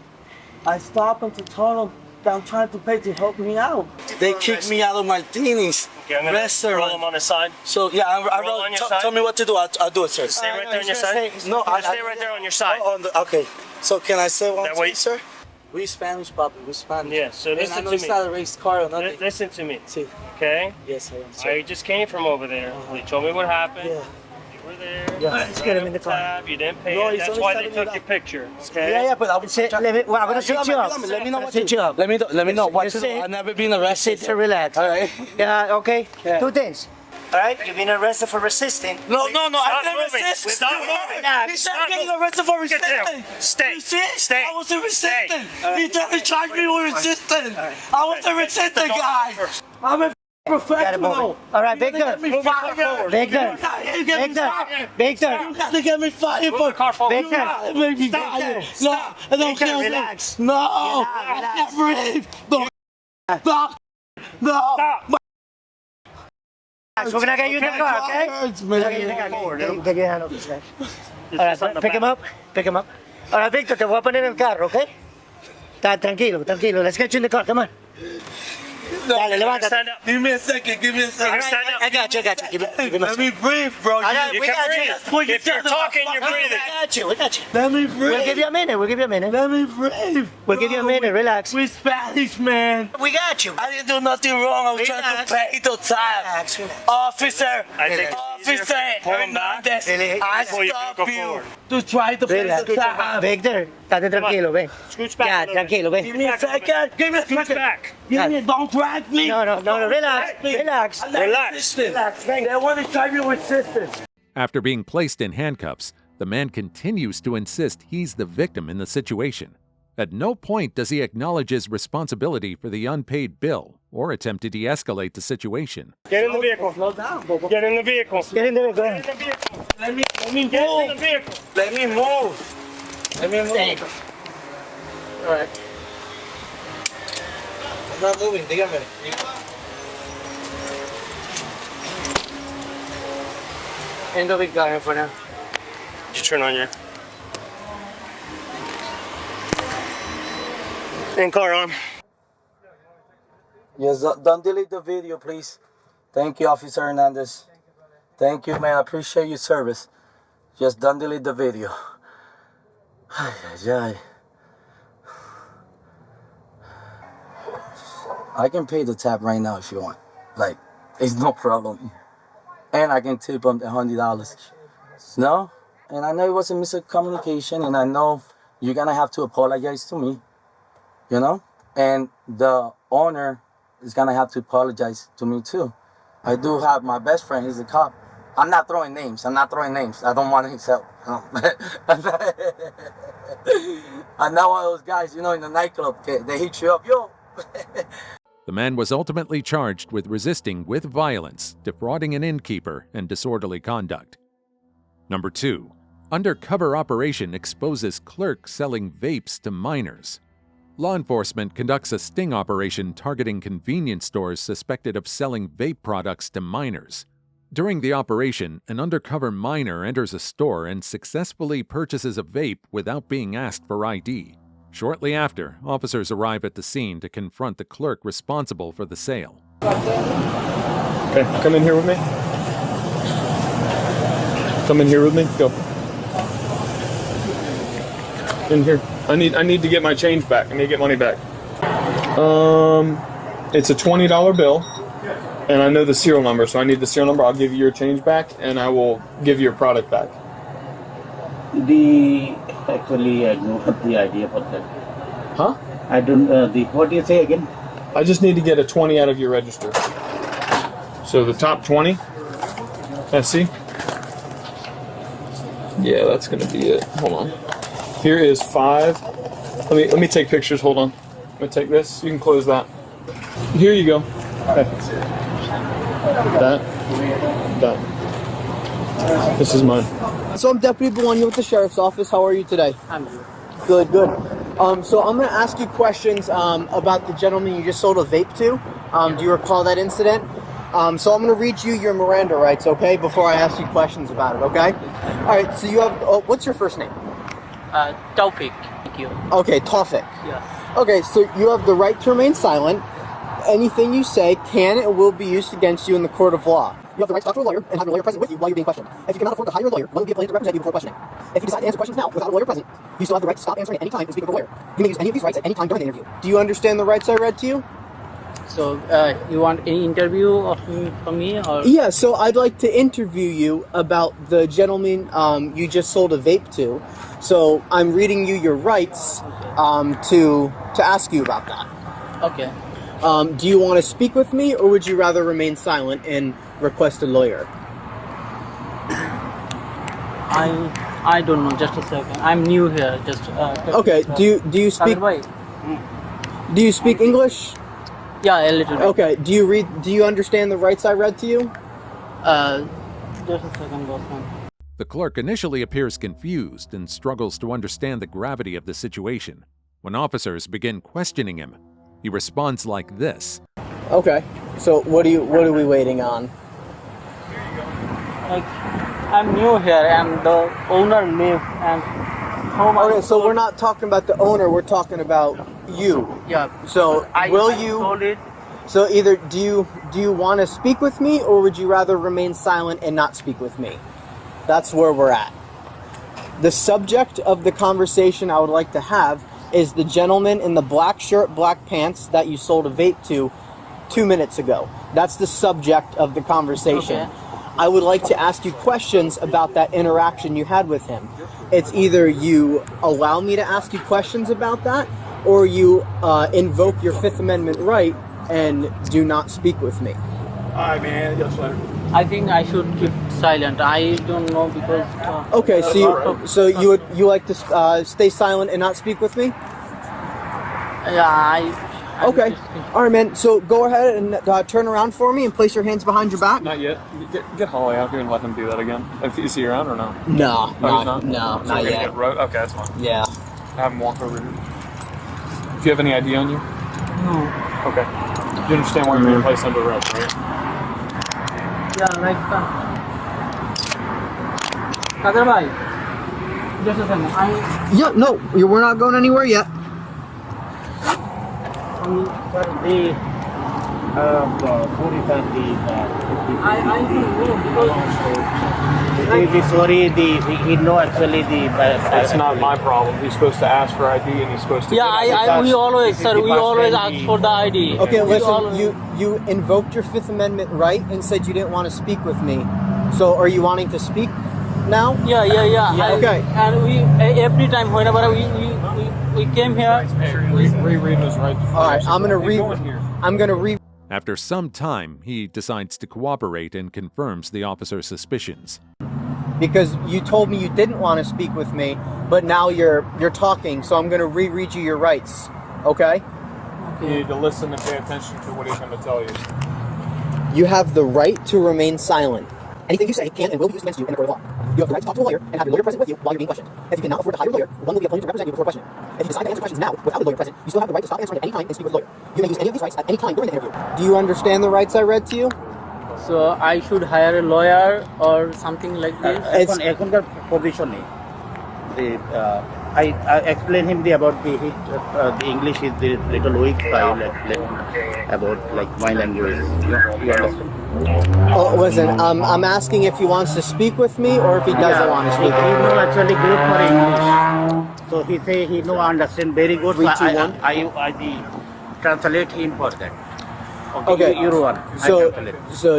I stopped him to tell him that I'm trying to pay to help me out. They kicked me out of Martini's Okay, I'm gonna roll him on his side. So yeah, I Roll on your side. tell me what to do. I'll do it, sir. Stay right there on your side. No, I stay right there on your side. Okay. So can I say one That thing, way- sir? We Spanish, Papi. We Spanish. Yeah, so And listen I know to it's me. not a race car or nothing. Listen to me. See. Okay? Yes, I am, sir. I just came from over there. They told me what happened. Yeah. You were there. Yeah. Let's get him in the car. Tab, you didn't pay No, it. he's That's only why they setting took it your up. picture. Okay? Yeah, but I'm gonna sit you up. Let me know what Sit you up. Let me know what Just to do. sit. I've never been arrested. Sit and relax. All right. Yeah, okay? Yeah. Two things. All right, you've been arrested for resisting. No, Stop I didn't moving. resist. Stop You moving. heard? Nah, He said stop getting moving. arrested for Get down. resisting. Stay. You see? Stay. I wasn't resisting. Stay. He tried to charge me with resisting. I wasn't resisting, guy. I'm a professional. All right, You're gonna Victor. get me fired. Victor. You get me Victor. fired. Victor. You gotta get me fired Move for the car forward. You Victor. gotta make me Stop. fired. Stop. No, I don't Victor, care. relax. No, Relax. I can't breathe. No, stop. No. Stop. We're gonna get you in the car, okay? We're gonna get you in the car. Get your hand over his neck. All right, pick him up. Pick him up. All right, Victor, te voy a poner en el carro, okay? Tranquilo, tranquilo. Let's get you in the car. Come on. Dale, levántate. Stand up. Give me a second. Give me a second. Stand up. I got you. Let me breathe, bro. We got you. If you're talking, you're breathing. We got you. Let me breathe. We'll give you a minute. Let me breathe. We'll give you a minute. Relax. We're Spanish, man. We got you. I didn't do nothing wrong. I was trying to pay the time. Officer. Pull him back. I stop you to try to pay the time. Victor, estate tranquilo, ven. Scooch back. Ya, tranquilo, ven. Give me a second. Give me a Scooch second. back. Give me. Don't drag me. No, relax. Relax. They want to drive you with sisters. After being placed in handcuffs, the man continues to insist he's the victim in the situation. At no point does he acknowledge his responsibility for the unpaid bill or attempt to de-escalate the situation. Get in the vehicle. Slow down. Get in the vehicle. Get in the vehicle. Let me get in the vehicle. Let me move. Let me move. All right. I'm not moving. Dígame. End of it, car for now. You turn on your... And car on. Yes, don't delete the video, please. Thank you, Officer Hernandez. Thank you, man. I appreciate your service. Just don't delete the video. I can pay the tab right now if you want. Like, it's no problem. And I can tip them the $100. No? And I know it was a miscommunication, and I know you're gonna have to apologize to me. You know? And the owner is gonna have to apologize to me too. I do have my best friend, he's a cop. I'm not throwing names. I don't want his help. No. I'm not one of those guys, you know, in the nightclub, they hit you up, yo. The man was ultimately charged with resisting with violence, defrauding an innkeeper, and disorderly conduct. Number 2. Undercover operation exposes clerk selling vapes to minors. Law enforcement conducts a sting operation targeting convenience stores suspected of selling vape products to minors. During the operation, an undercover minor enters a store and successfully purchases a vape without being asked for ID. Shortly after, officers arrive at the scene to confront the clerk responsible for the sale. Okay, come in here with me. Come in here with me. Go. In here. I need to get my change back. I need to get money back. It's a $20 bill, and I know the serial number, so I need the serial number. I'll give you your change back, and I will give you your product back. Actually, I don't have the idea for that. Huh? I don't. What do you say again? I just need to get a 20 out of your register. So the top 20. Let's see. Yeah, that's gonna be it. Hold on. Here is 5. Let me take pictures. Hold on. Let me take this. You can close that. Here you go. Okay. That. This is mine. So I'm Deputy Bologna with the Sheriff's Office. How are you today? I'm good. Good. So I'm going to ask you questions about the gentleman you just sold a vape to. Do you recall that incident? So I'm going to read you your Miranda rights, okay, before I ask you questions about it, okay? All right, so you have, what's your first name? Taufik. Thank you. Okay, Taufik. Yes. Okay, so you have the right to remain silent. Anything you say can and will be used against you in the court of law. You have the right to talk to a lawyer and have your lawyer present with you while you're being questioned. If you cannot afford to hire a lawyer, let him be appointed to represent you before questioning. If you decide to answer questions now without a lawyer present, you still have the right to stop answering at any time and speak with a lawyer. You may use any of these rights at any time during the interview. Do you understand the rights I read to you? So, you want any interview from me, or? Yeah, so I'd like to interview you about the gentleman you just sold a vape to. So I'm reading you your rights to ask you about that. Okay. Do you want to speak with me, or would you rather remain silent and request a lawyer? I don't know. Just a second. I'm new here. Just. Okay. Do you speak? Do you speak English? Yeah, a little bit. Okay. Do you understand the rights I read to you? Just a second, bossman. The clerk initially appears confused and struggles to understand the gravity of the situation. When officers begin questioning him, he responds like this. Okay. So what are we waiting on? like I'm new here and the owner live and Okay, so we're not talking about the owner, we're talking about you. Yeah. So will you told it. So either do you want to speak with me, or would you rather remain silent and not speak with me? That's where we're at. The subject of the conversation I would like to have is the gentleman in the black shirt, black pants that you sold a vape to 2 minutes ago. That's the subject of the conversation. Okay. I would like to ask you questions about that interaction you had with him. It's either you allow me to ask you questions about that, or you invoke your Fifth Amendment right and do not speak with me. I think I should keep silent. I don't know because. Okay, so you like to stay silent and not speak with me? Yeah, Okay. All right, man. So go ahead and turn around for me and place your hands behind your back. Not yet. Get Holly out here and let him do that again. Is he around or no? No, Oh, he's not? no, So not we're gonna yet. get okay, that's fine. Yeah. Have him walk over here. Do you have any ID on you? No. Okay. You understand why you're being placed under arrest, right? Yeah, like Kader bhai, just a second. Yeah, no, we're not going anywhere yet. The 45 I sorry, he know actually the. That's not my problem. He's supposed to ask for ID and he's supposed to. Yeah, we always ask for the ID. Okay, We listen, always- you invoked your Fifth Amendment right and said you didn't want to speak with me. So are you wanting to speak now? Yeah. Okay. And we every time whenever we came here, reread his rights. All right, I'm gonna read. After some time, he decides to cooperate and confirms the officer's suspicions. Because you told me you didn't want to speak with me, but now you're talking, so I'm gonna reread you your rights. Okay? You need to listen and pay attention to what he's going to tell you. You have the right to remain silent. Anything you say can and will be used against you in a court of law. You have the right to talk to a lawyer and have your lawyer present with you while you're being questioned. If you cannot afford to hire a lawyer, one will be appointed to represent you before questioning. If you decide to answer questions now without a lawyer present, you still have the right to stop answering at any time and speak with a lawyer. You may use any of these rights at any time during the interview. Do you understand the rights I read to you? so I should hire a lawyer or something like this. এখনকার position I explained him about the English is the little weak. I about like my language. You understand? Oh, listen, I'm asking if he wants to speak with me or if he doesn't want to speak with He me. know actually good for English. So he say he know understand very good. 3, 2, 1. I translate him for that. Okay. You one. So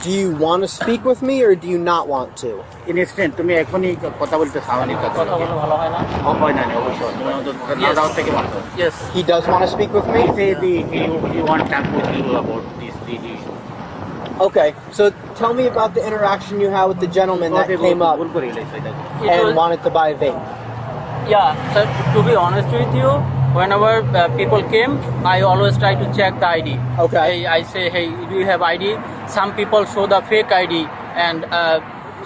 do you want to speak with me or do you not want to? Instant তুমি এখনই কথা বলতে সামনে কথা ভালো হয় না? হয় না অবশ্যই না দাও থেকে বলতো Yes. He does want to speak with me? He say he want to talk with you about this Okay, so tell me about the interaction you had with the gentleman that came up and wanted to buy a vape. Yeah, so to be honest with you, whenever people came, I always try to check the ID. Okay. I say, hey, do you have ID? Some people show the fake ID, and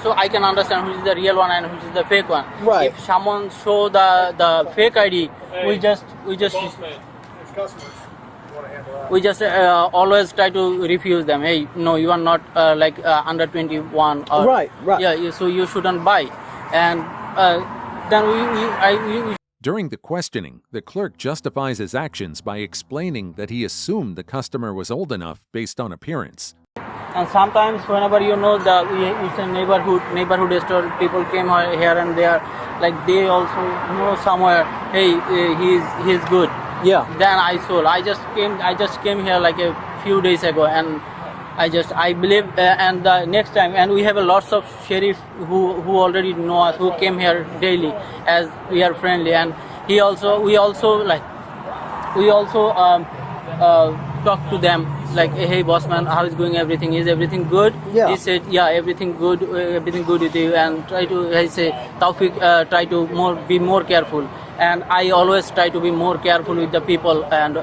so I can understand which is the real one and which is the fake one. Right. If someone show the fake ID, we just always try to refuse them. Hey, no, you are not under 21. Or, Right. Yeah, so you shouldn't buy. And then we During the questioning, the clerk justifies his actions by explaining that he assumed the customer was old enough based on appearance. And sometimes whenever you know that it's a neighborhood store, people came here and there, like they also know somewhere, hey, he's good. Yeah. Then I just came here like a few days ago, and I believe and the next time, and we have a lots of sheriff who already know us, who came here daily, as we are friendly, and we also talk to them like, hey bossman, how is going everything? Is everything good? Yeah. He said, yeah, everything good with you, and I say, Taufik, try to be more careful, and I always try to be more careful with the people, and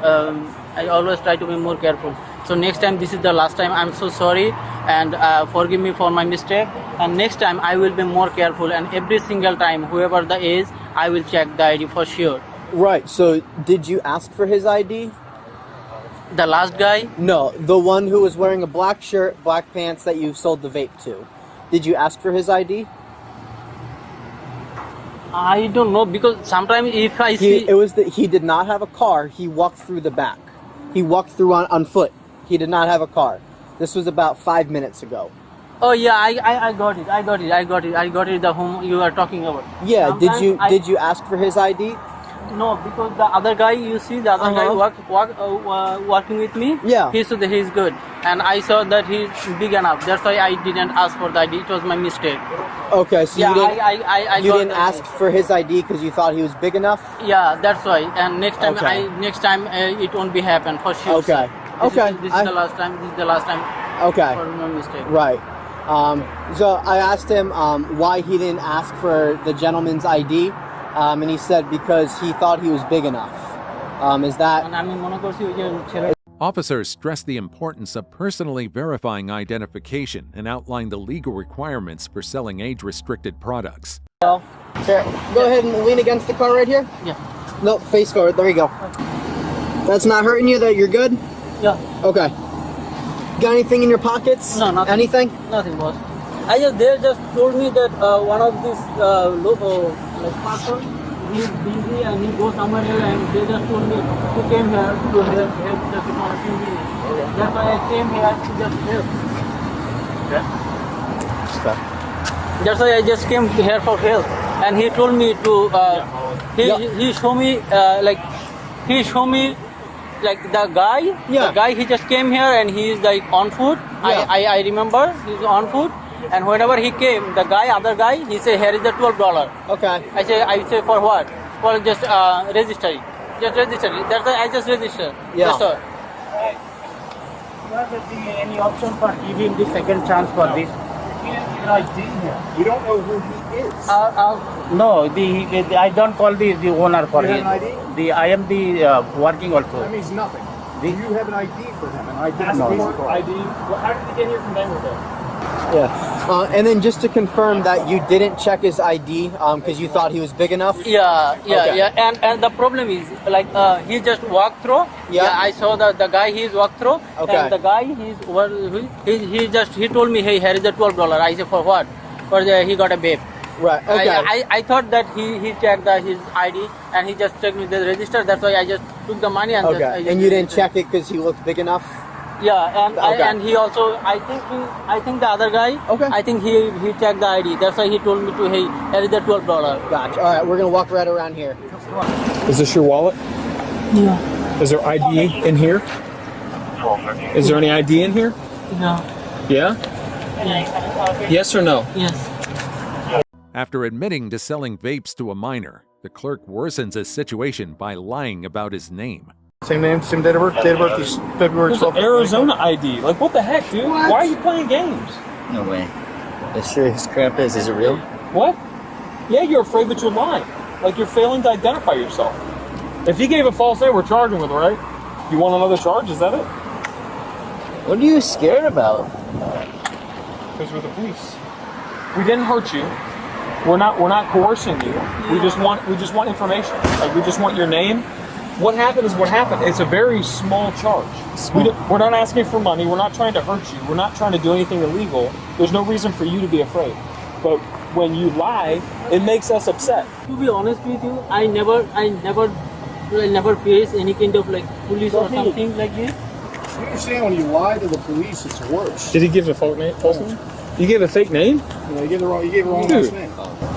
I always try to be more careful. So next time, this is the last time, I'm so sorry, and forgive me for my mistake, and next time I will be more careful, and every single time, whoever the is, I will check the ID for sure. Right, so did you ask for his ID? The last guy? No, the one who was wearing a black shirt, black pants that you sold the vape to. Did you ask for his ID? I don't know, because sometimes if I see... It was that he did not have a car. He walked through the back. He walked through on foot. He did not have a car. This was about 5 minutes ago. Oh yeah, I got it. I got it. The whom you are talking about. Yeah. Sometimes Did you ask for his ID? No, because the other guy, you see, the other guy working with me. Yeah. He's good, and I saw that he's big enough. That's why I didn't ask for the ID. It was my mistake. Okay, so yeah, you didn't ask for his ID because you thought he was big enough. Yeah, that's why. And next time, Okay. it won't be happen for sure. Okay. This is the last time. This is the last time. Okay. For my mistake. Right. So I asked him why he didn't ask for the gentleman's ID, and he said because he thought he was big enough. Is that? Officers stress the importance of personally verifying identification and outline the legal requirements for selling age-restricted products. Here, go ahead and lean against the car right here. Yeah. No, face forward. There you go. That's not hurting you. That you're good. Yeah. Okay. Got anything in your pockets? No, nothing. Anything? Nothing, boss. They just told me that one of these person, he's busy and he goes somewhere else, and they just told me to came here to help the community. That's why I came here to just help. Okay. That's why I just came here for help, and he told me to. He showed me like the guy. Yeah. The guy, he just came here and he is like on foot. Yeah. I remember he's on foot. And whenever he came, the other guy, he said, here is the $12. Okay. I say for what? For just register it. Just register it. That's why I just register. Yeah. That's all. There be any option for giving the second chance for this? You don't know who he is. No, I don't call the owner for You him. have an ID? I am the working also. That means nothing. Do you have an ID for him? An ID? No. ID. Well, how did he get here from Bangladesh? Yeah. And then just to confirm that you didn't check his ID because you thought he was big enough? Yeah. Okay. And the problem is, like, he just walked through. Yeah. I saw the guy, he's walked through. Okay. And the guy, he told me, hey, here is the $12. I said, for what? He got a babe. Right. Okay. I thought that he checked his ID and he just checked with the register. That's why I just took the money and And you didn't check it because he looked big enough? Yeah, and Okay. and he also, I think the other guy, I think he checked the ID. That's why he told me to, hey, here is the $12. Gotcha. All right, we're gonna walk right around here. Is this your wallet? Yeah. Is there ID in here? Is there any ID in here? No. Yeah? Yes or no? Yes. After admitting to selling vapes to a minor, the clerk worsens his situation by lying about his name. Same name, same date of birth. Date of birth is February There's an 12th. Arizona ID. Like, what the heck, dude? What? Why are you playing games? No way. As sure as crap is it real? What? Yeah, you're afraid that you're lying. Like, you're failing to identify yourself. If he gave a false name, we're charging with it, right? You want another charge? Is that it? What are you scared about? Because we're the police. We didn't hurt you. We're not coercing you. We just want information. Like, we just want your name. What happened is what happened. It's a very small charge. We're not asking for money. We're not trying to hurt you. We're not trying to do anything illegal. There's no reason for you to be afraid. But when you lie, it makes us upset. To be honest with you, I never faced any kind of like police or something like this. You understand when you lie to the police, it's worse. Did he give a false name? You gave a fake name? You gave the wrong last name.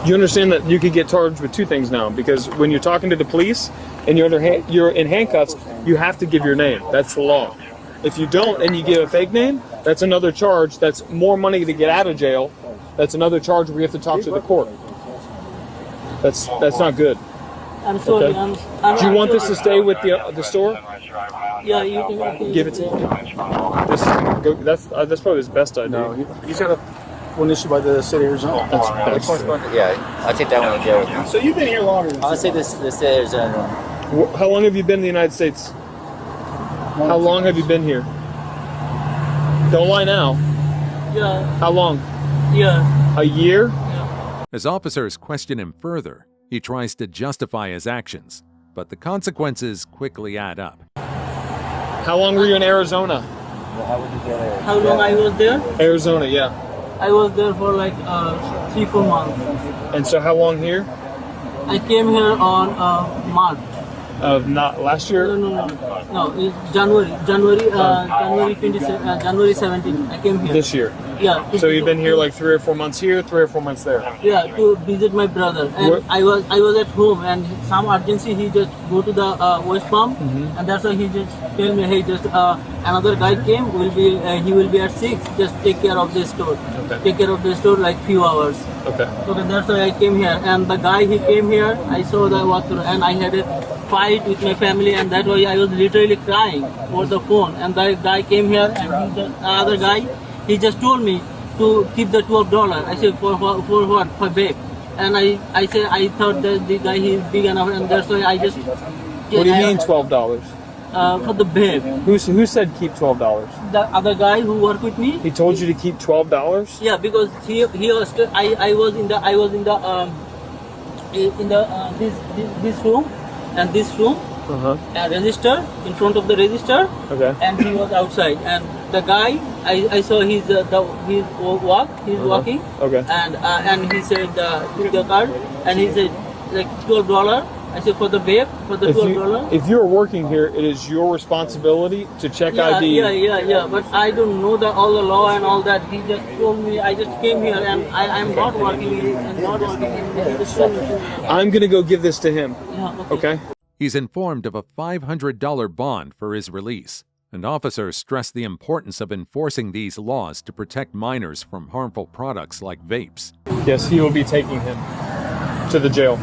You understand that you could get charged with two things now, because when you're talking to the police and you're in handcuffs, you have to give your name. That's the law. If you don't and you give a fake name, that's another charge. That's more money to get out of jail. That's another charge where you have to talk to the court. That's not good. I'm sorry. Okay. I'm Do you want this to stay with the store? Yeah, you can Give it to me. That's probably his best idea. No, he's got one issued by the state of Arizona. Yeah, I'll take that one to jail with me. So you've been here longer than I'll say the state of Arizona. How long have you been in the United States? How long have you been here? Don't lie now. Yeah. How long? Yeah. A year? As officers question him further, he tries to justify his actions, but the consequences quickly add up. How long were you in Arizona? How would you get there? How long I was there? Arizona, yeah. I was there for like 3-4 months. And so how long here? I came here on March. Of not last year? No, it's January 17. I came here. This year? Yeah. So you've been here like 3 or 4 months here, 3 or 4 months there? Yeah, to visit my brother. And I was at home, and some urgency, he just go to the West Palm, and that's why he just tell me, hey, just another guy came, he will be at 6, just take care of the store. Okay. Take care of the store like few hours. Okay. Okay, that's why I came here. And the guy, he came here, I saw the walkthrough, and I had a fight with my family, and that way I was literally crying over the phone. And the guy came here, and another guy, he just told me to keep the $12. I said, for what? For babe. And I said, I thought that the guy, he's big enough, and that's why I just... What do you mean $12? For the babe. Who said keep $12? The other guy who worked with me. He told you to keep $12? Yeah, because he was I was in this room and this room. And register in front of the register. Okay. And he was outside, and the guy I saw he's walking. Okay. And he said took the card, and he said like $12. I said for the babe, for the $12. If you're working here, it is your responsibility to check ID. Yeah. But I don't know all the law and all that. He just told me. I just came here, and I'm not working and not working. He just told me. I'm gonna go give this to him. Yeah. Okay. He's informed of a $500 bond for his release, and officers stress the importance of enforcing these laws to protect minors from harmful products like vapes. Yes, he will be taking him to the jail.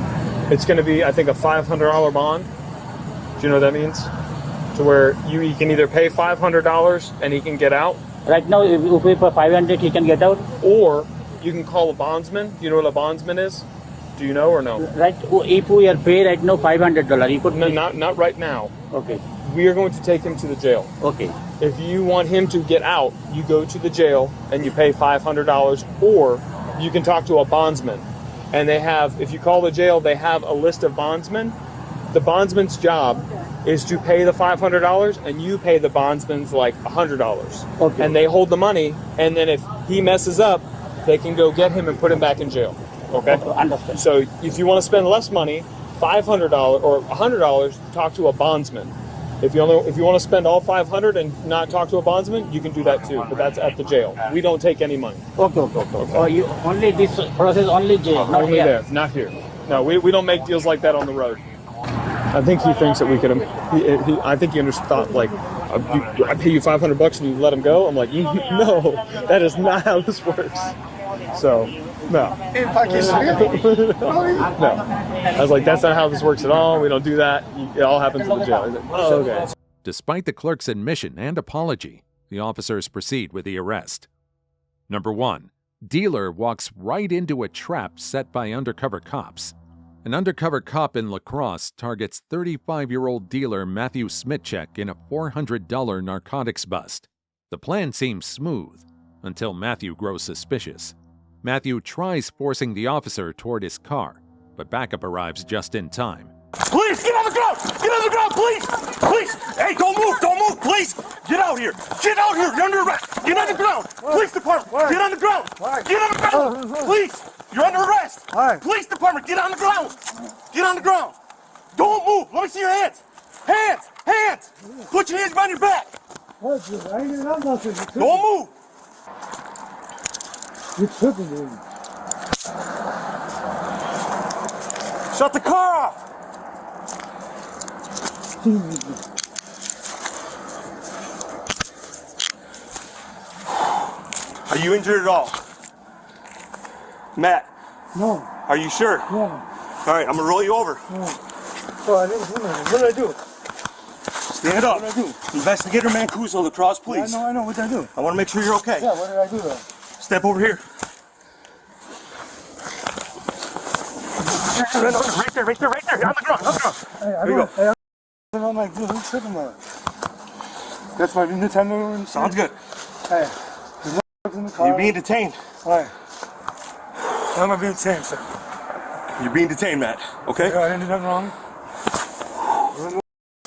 It's going to be, I think, a $500 bond. Do you know what that means? To where he can either pay $500 and he can get out. Right now, if you pay for 500, he can get out. Or you can call a bondsman. Do you know what a bondsman is? Do you know or no? Right. If we are paid right now $500, you could. No, not right now. Okay. We are going to take him to the jail. Okay. If you want him to get out, you go to the jail and you pay $500, or you can talk to a bondsman. And they have, if you call the jail, they have a list of bondsmen. The bondsman's job is to pay the $500, and you pay the bondsman's like $100. Okay. And they hold the money, and then if he messes up, they can go get him and put him back in jail. Okay? Understand. So if you want to spend less money, $500 or $100, talk to a bondsman. If you want to spend all $500 and not talk to a bondsman, you can do that too. But that's at the jail. We don't take any money. Okay. You only this process only jail, not only here. There, not here. No, we don't make deals like that on the road. I think he thinks that we could. I think he understood. Like, I pay you $500 and you let him go. I'm like, no, that is not how this works. So. No. No. I was like, that's not how this works at all. We don't do that. It all happens in the jail. Like, oh, okay. Despite the clerk's admission and apology, the officers proceed with the arrest. Number 1. Dealer walks right into a trap set by undercover cops. An undercover cop in La Crosse targets 35-year-old dealer Matthew Smitchek in a $400 narcotics bust. The plan seems smooth until Matthew grows suspicious. Matthew tries forcing the officer toward his car, but backup arrives just in time. Please, get on the ground! Get on the ground, please! Please! Hey, don't move, please! Get out here! Get out here! You're under arrest! Get on the ground! Police department! Get on the ground! Get on the ground! Please! You're under arrest! Police department, get on the ground! Get on the ground! Don't move! Let me see your hands! Hands! Put your hands behind your back! Don't move! You're tripping, dude. Shut the car off! Are you injured at all? Matt? No. Are you sure? No. All right, I'm gonna roll you over. No. Oh, I didn't do nothing. What did I do? Stand up. What did I do? Investigator Mancuso, La Crosse, please. Yeah, I know. What did I do? I want to make sure you're okay. Yeah, what did I do though? Step over here. Right there, on the ground. Hey, Here you go. Hey, I'm like, dude, who's tripping on? That's my new Nintendo. Sounds good. Hey, there's no in the car. You're being detained. Why? Why am I being detained, sir? You're being detained, Matt. Okay? I didn't do nothing wrong.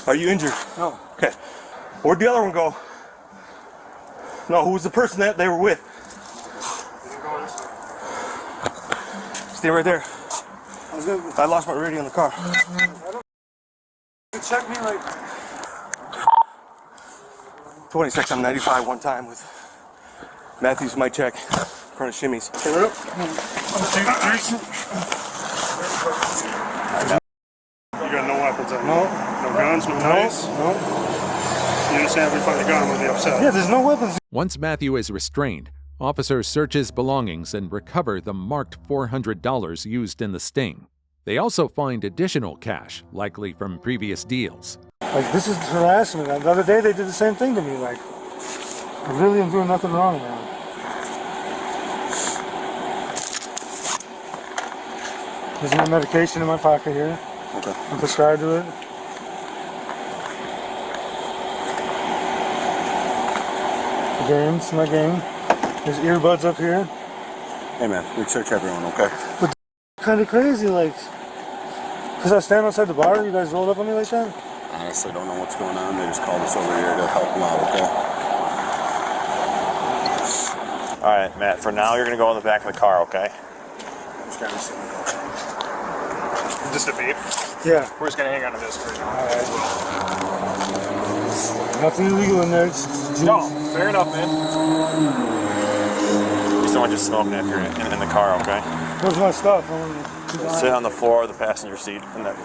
Are you injured? No. Okay. Where'd the other one go? No, who was the person that they were with? Stay right there. I lost my radio in the car. Check me like 26, I'm 95 one time with Matthews, my check, in front of Shimmy's. You got no weapons on you? No. No guns, no knives? No. You understand if we find a gun, we'll be upset. Yeah, there's no weapons. Once Matthew is restrained, officers search his belongings and recover the marked $400 used in the sting. They also find additional cash, likely from previous deals. Like, this is harassment. The other day they did the same thing to me. Like, I really am doing nothing wrong now. There's my medication in my pocket here. Okay. I'm prescribed to it. The games, my game. There's earbuds up here. Hey man, we search everyone, okay? But kind of crazy, like, because I stand outside the bar, you guys rolled up on me like that? Honestly, don't know what's going on. They just called us over here to help them out, okay? All right, Matt, for now, you're going to go in the back of the car, okay? Just a beep? Yeah. We're just going to hang on to this for now. All right. Nothing illegal in there. No, fair enough, man. Just don't want you smoking if you're in the car, okay? Where's my stuff? Sit on the floor of the passenger seat. And then...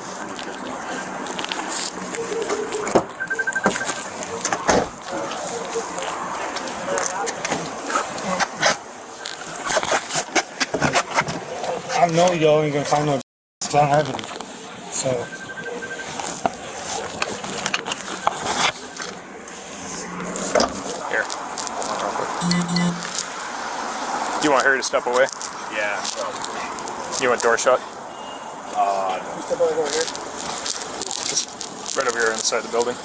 I know y'all ain't gonna find no because I don't have any. So. Here. Do you want her to step away? Yeah, probably. You want door shut? No. Step over here. Just right over here inside the building.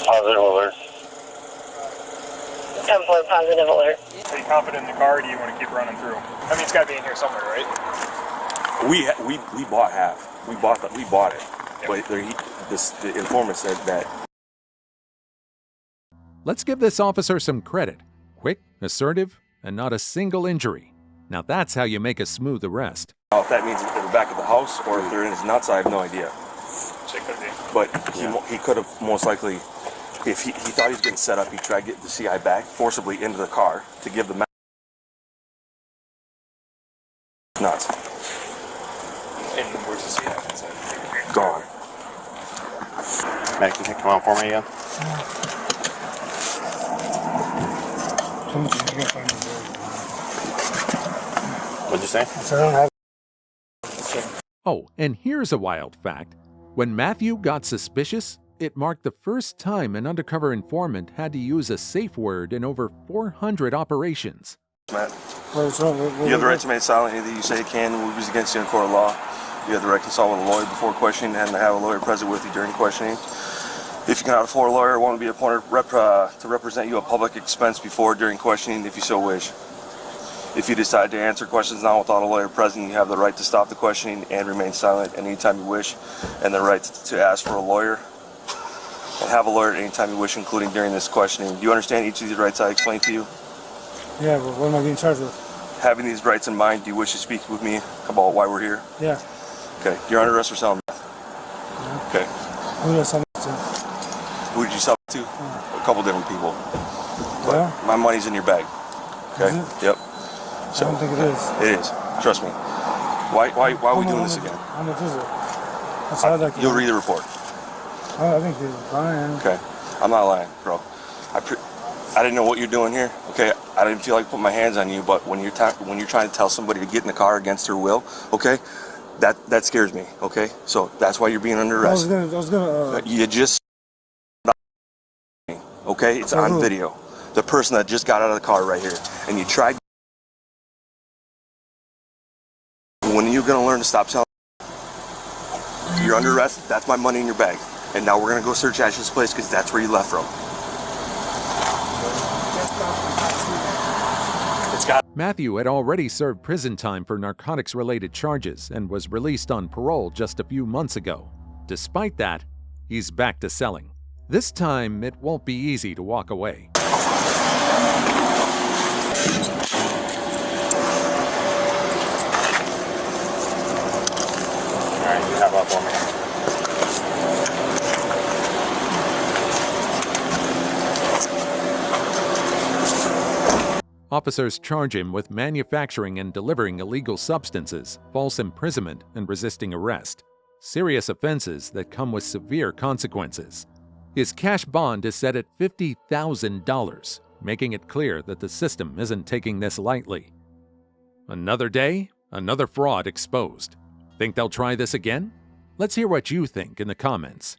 Positive alert. 10-point positive alert. Are you confident in the car, or do you want to keep running through? I mean, it's got to be in here somewhere, right? We bought half. We bought it. Yep. But the informant said that. Let's give this officer some credit. Quick, assertive, and not a single injury. Now that's how you make a smooth arrest. If that means they're back at the house or if they're in his nuts, I have no idea. But he could have most likely, if he thought he was getting set up, he tried to get the CI back forcibly into the car to give the nuts. And where's the CI? Gone. Matt, can you come on for me again? What'd you say? Oh, and here's a wild fact. When Matthew got suspicious, it marked the first time an undercover informant had to use a safe word in over 400 operations. Matt, you have the right to remain silent. Anything you say can will be used against you in court of law. You have the right to consult with a lawyer before questioning and to have a lawyer present with you during questioning. If you cannot afford a lawyer, one will be appointed to represent you at public expense before during questioning if you so wish. If you decide to answer questions now without a lawyer present, you have the right to stop the questioning and remain silent anytime you wish, and the right to ask for a lawyer and have a lawyer at any time you wish, including during this questioning. Do you understand each of these rights I explained to you? Yeah, but what am I being charged with? Having these rights in mind, do you wish to speak with me about why we're here? Yeah. Okay. You're under arrest for selling meth. Yeah. Okay. Who did I sell it to? Who did you sell it to? A couple different people. But Yeah? my money's in your bag. Okay? Is it? Yep. I don't think it is. It is. Trust me. Why are we doing this again? How much is it? That's how I'd like to You'll know. read the report. Oh, I think you're lying. Okay. I'm not lying, bro. I didn't know what you're doing here. Okay. I didn't feel like putting my hands on you, but when you're trying to tell somebody to get in the car against their will, okay, that scares me. Okay. So that's why you're being under arrest. I was gonna. You just. Okay. It's on video. The person that just got out of the car right here, and you tried. When are you gonna learn to stop selling? You're under arrest. That's my money in your bag. And now we're gonna go search Ash's place because that's where you left from. Matthew had already served prison time for narcotics-related charges and was released on parole just a few months ago. Despite that, he's back to selling. This time, it won't be easy to walk away. All right, you have up on me. Officers charge him with manufacturing and delivering illegal substances, false imprisonment, and resisting arrest. Serious offenses that come with severe consequences. His cash bond is set at $50,000, making it clear that the system isn't taking this lightly. Another day, another fraud exposed. Think they'll try this again? Let's hear what you think in the comments.